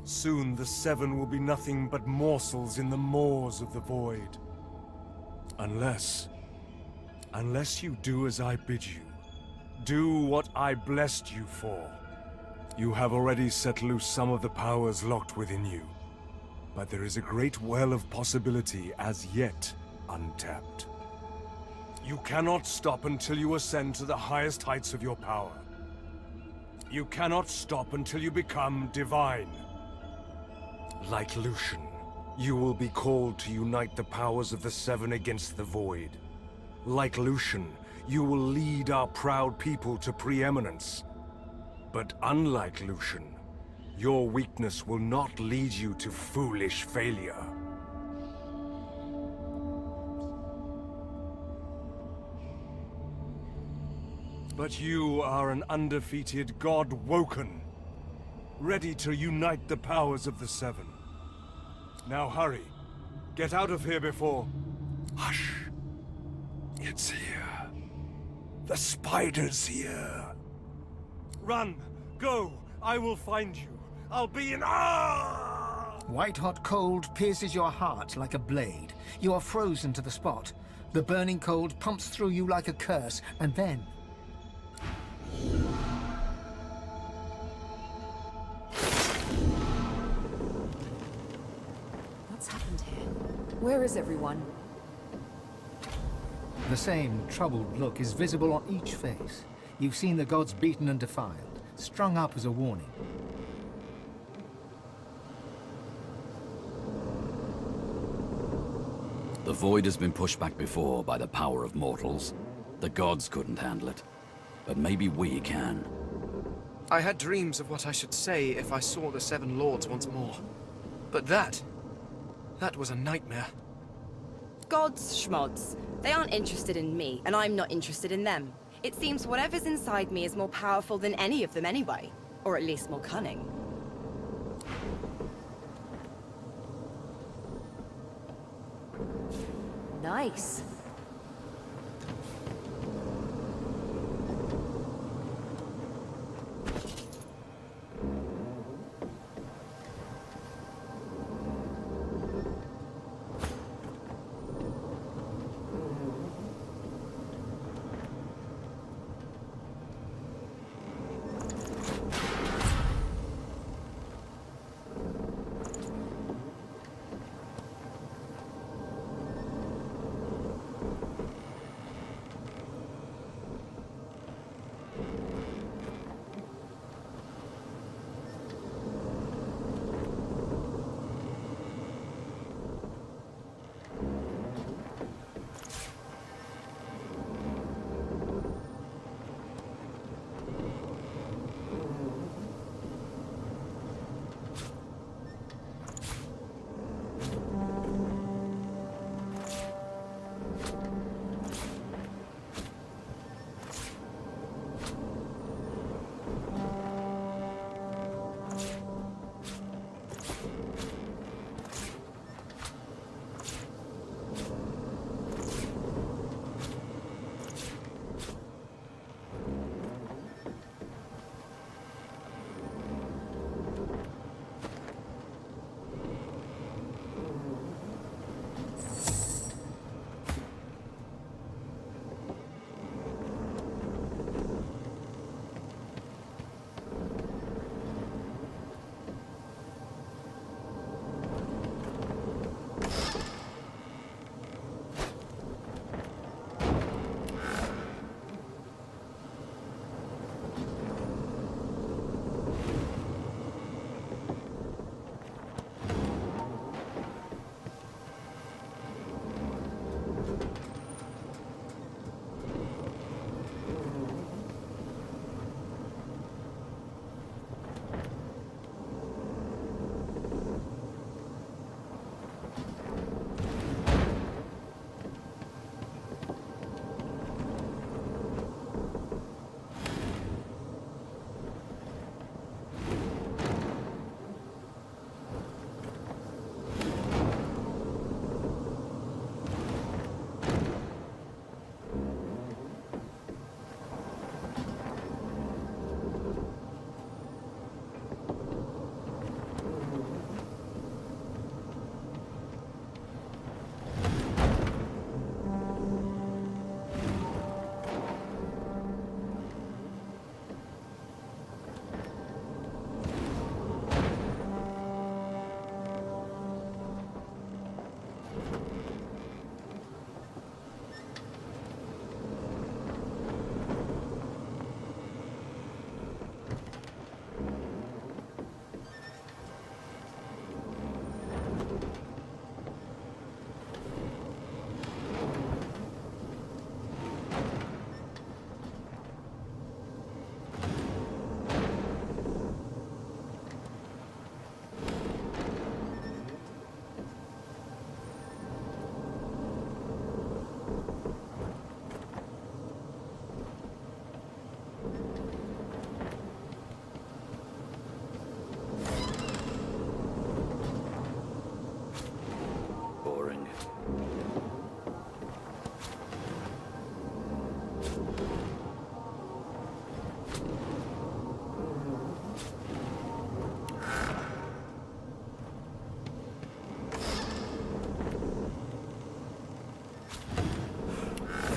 Soon the Seven will be nothing but morsels in the maws of the void. Unless you do as I bid you. Do what I blessed you for. You have already set loose some of the powers locked within you. But there is a great well of possibility as yet untapped. You cannot stop until you ascend to the highest heights of your power. You cannot stop until you become divine. Like Lucian, you will be called to unite the powers of the Seven against the Void. Like Lucian, you will lead our proud people to preeminence. But unlike Lucian, your weakness will not lead you to foolish failure. But you are an undefeated god woken, ready to unite the powers of the Seven. Now hurry. Get out of here before... Hush. It's here. The spider's here. Run! Go! I will find you. I'll be in... White-hot cold pierces your heart like a blade. You are frozen to the spot. The burning cold pumps through you like a curse, and then... What's happened here? Where is everyone? The same troubled look is visible on each face. You've seen the gods beaten and defiled, strung up as a warning. The void has been pushed back before by the power of mortals. The gods couldn't handle it. But maybe we can. I had dreams of what I should say if I saw the Seven Lords once more. But that was a nightmare. Gods, schmods. They aren't interested in me, and I'm not interested in them. It seems whatever's inside me is more powerful than any of them anyway. Or at least more cunning. Nice.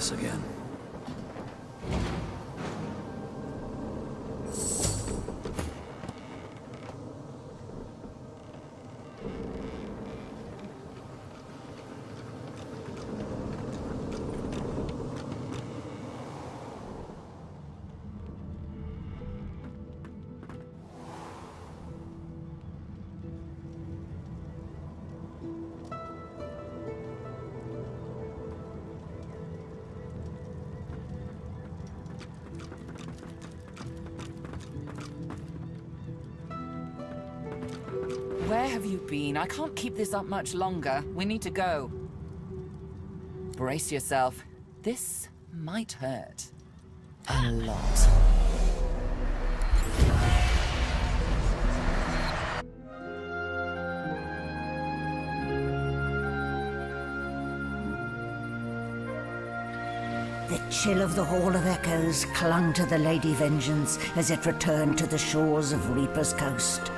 this again. Where have you been? I can't keep this up much longer. We need to go. Brace yourself. This might hurt. A lot. The chill of the Hall of Echoes clung to the Lady Vengeance as it returned to the shores of Reaper's Coast.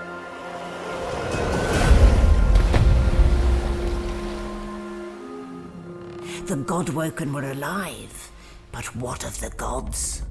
The Godwoken were alive, but what of the gods?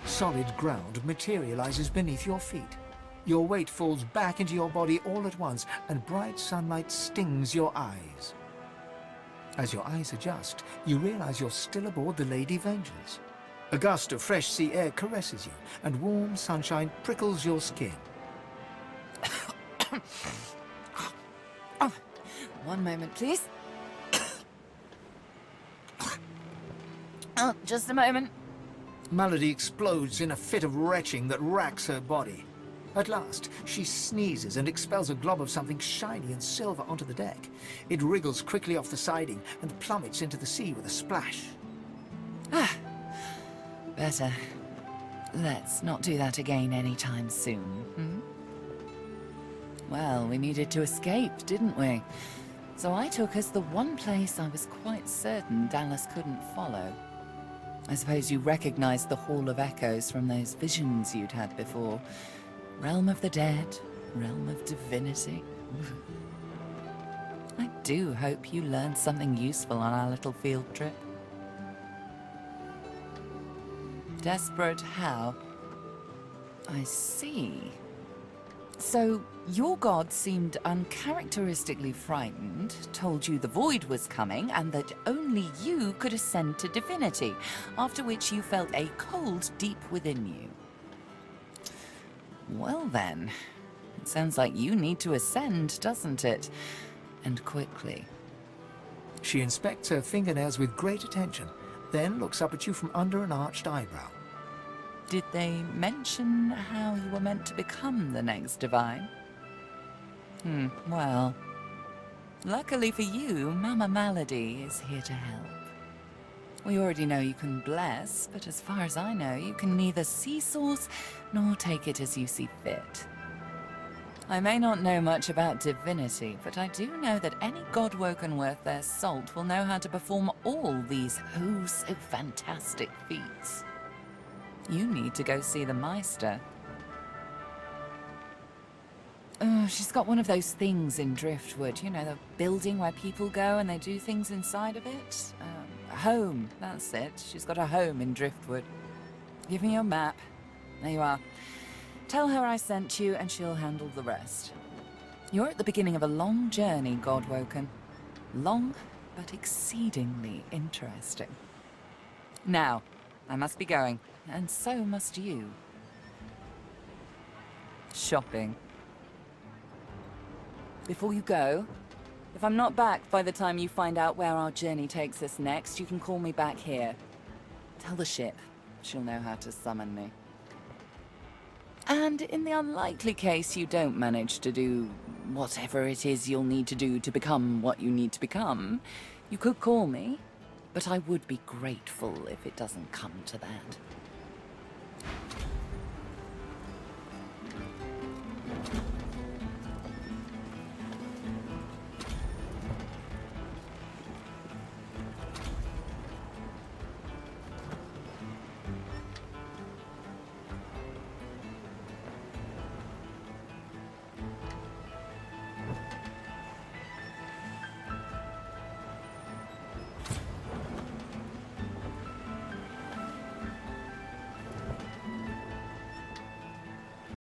Solid ground materializes beneath your feet. Your weight falls back into your body all at once, and bright sunlight stings your eyes. As your eyes adjust, you realize you're still aboard the Lady Vengeance. A gust of fresh sea air caresses you, and warm sunshine prickles your skin. Oh, one moment, please. Oh, just a moment. Malady explodes in a fit of retching that racks her body. At last, she sneezes and expels a glob of something shiny and silver onto the deck. It wriggles quickly off the siding and plummets into the sea with a splash. Ah, better. Let's not do that again anytime soon, hmm? Well, we needed to escape, didn't we? So I took us the one place I was quite certain Dallas couldn't follow. I suppose you recognized the Hall of Echoes from those visions you'd had before. Realm of the dead, realm of divinity. I do hope you learned something useful on our little field trip. Desperate how? I see. So, your god seemed uncharacteristically frightened, told you the void was coming, and that only you could ascend to divinity, after which you felt a cold deep within you. Well then, it sounds like you need to ascend, doesn't it? And quickly. She inspects her fingernails with great attention, then looks up at you from under an arched eyebrow. Did they mention how you were meant to become the next divine? Well, luckily for you, Mama Malady is here to help. We already know you can bless, but as far as I know, you can neither see source nor take it as you see fit. I may not know much about divinity, but I do know that any godwoken worth their salt will know how to perform all these oh so fantastic feats. You need to go see the Meister. Oh, she's got one of those things in Driftwood, you know, the building where people go and they do things inside of it. A home, that's it. She's got a home in Driftwood. Give me your map. There you are. Tell her I sent you and she'll handle the rest. You're at the beginning of a long journey, Godwoken. Long, but exceedingly interesting. Now, I must be going, and so must you. Shopping. Before you go, If I'm not back by the time you find out where our journey takes us next, you can call me back here. Tell the ship. She'll know how to summon me. And in the unlikely case you don't manage to do whatever it is you'll need to do to become what you need to become, you could call me, but I would be grateful if it doesn't come to that.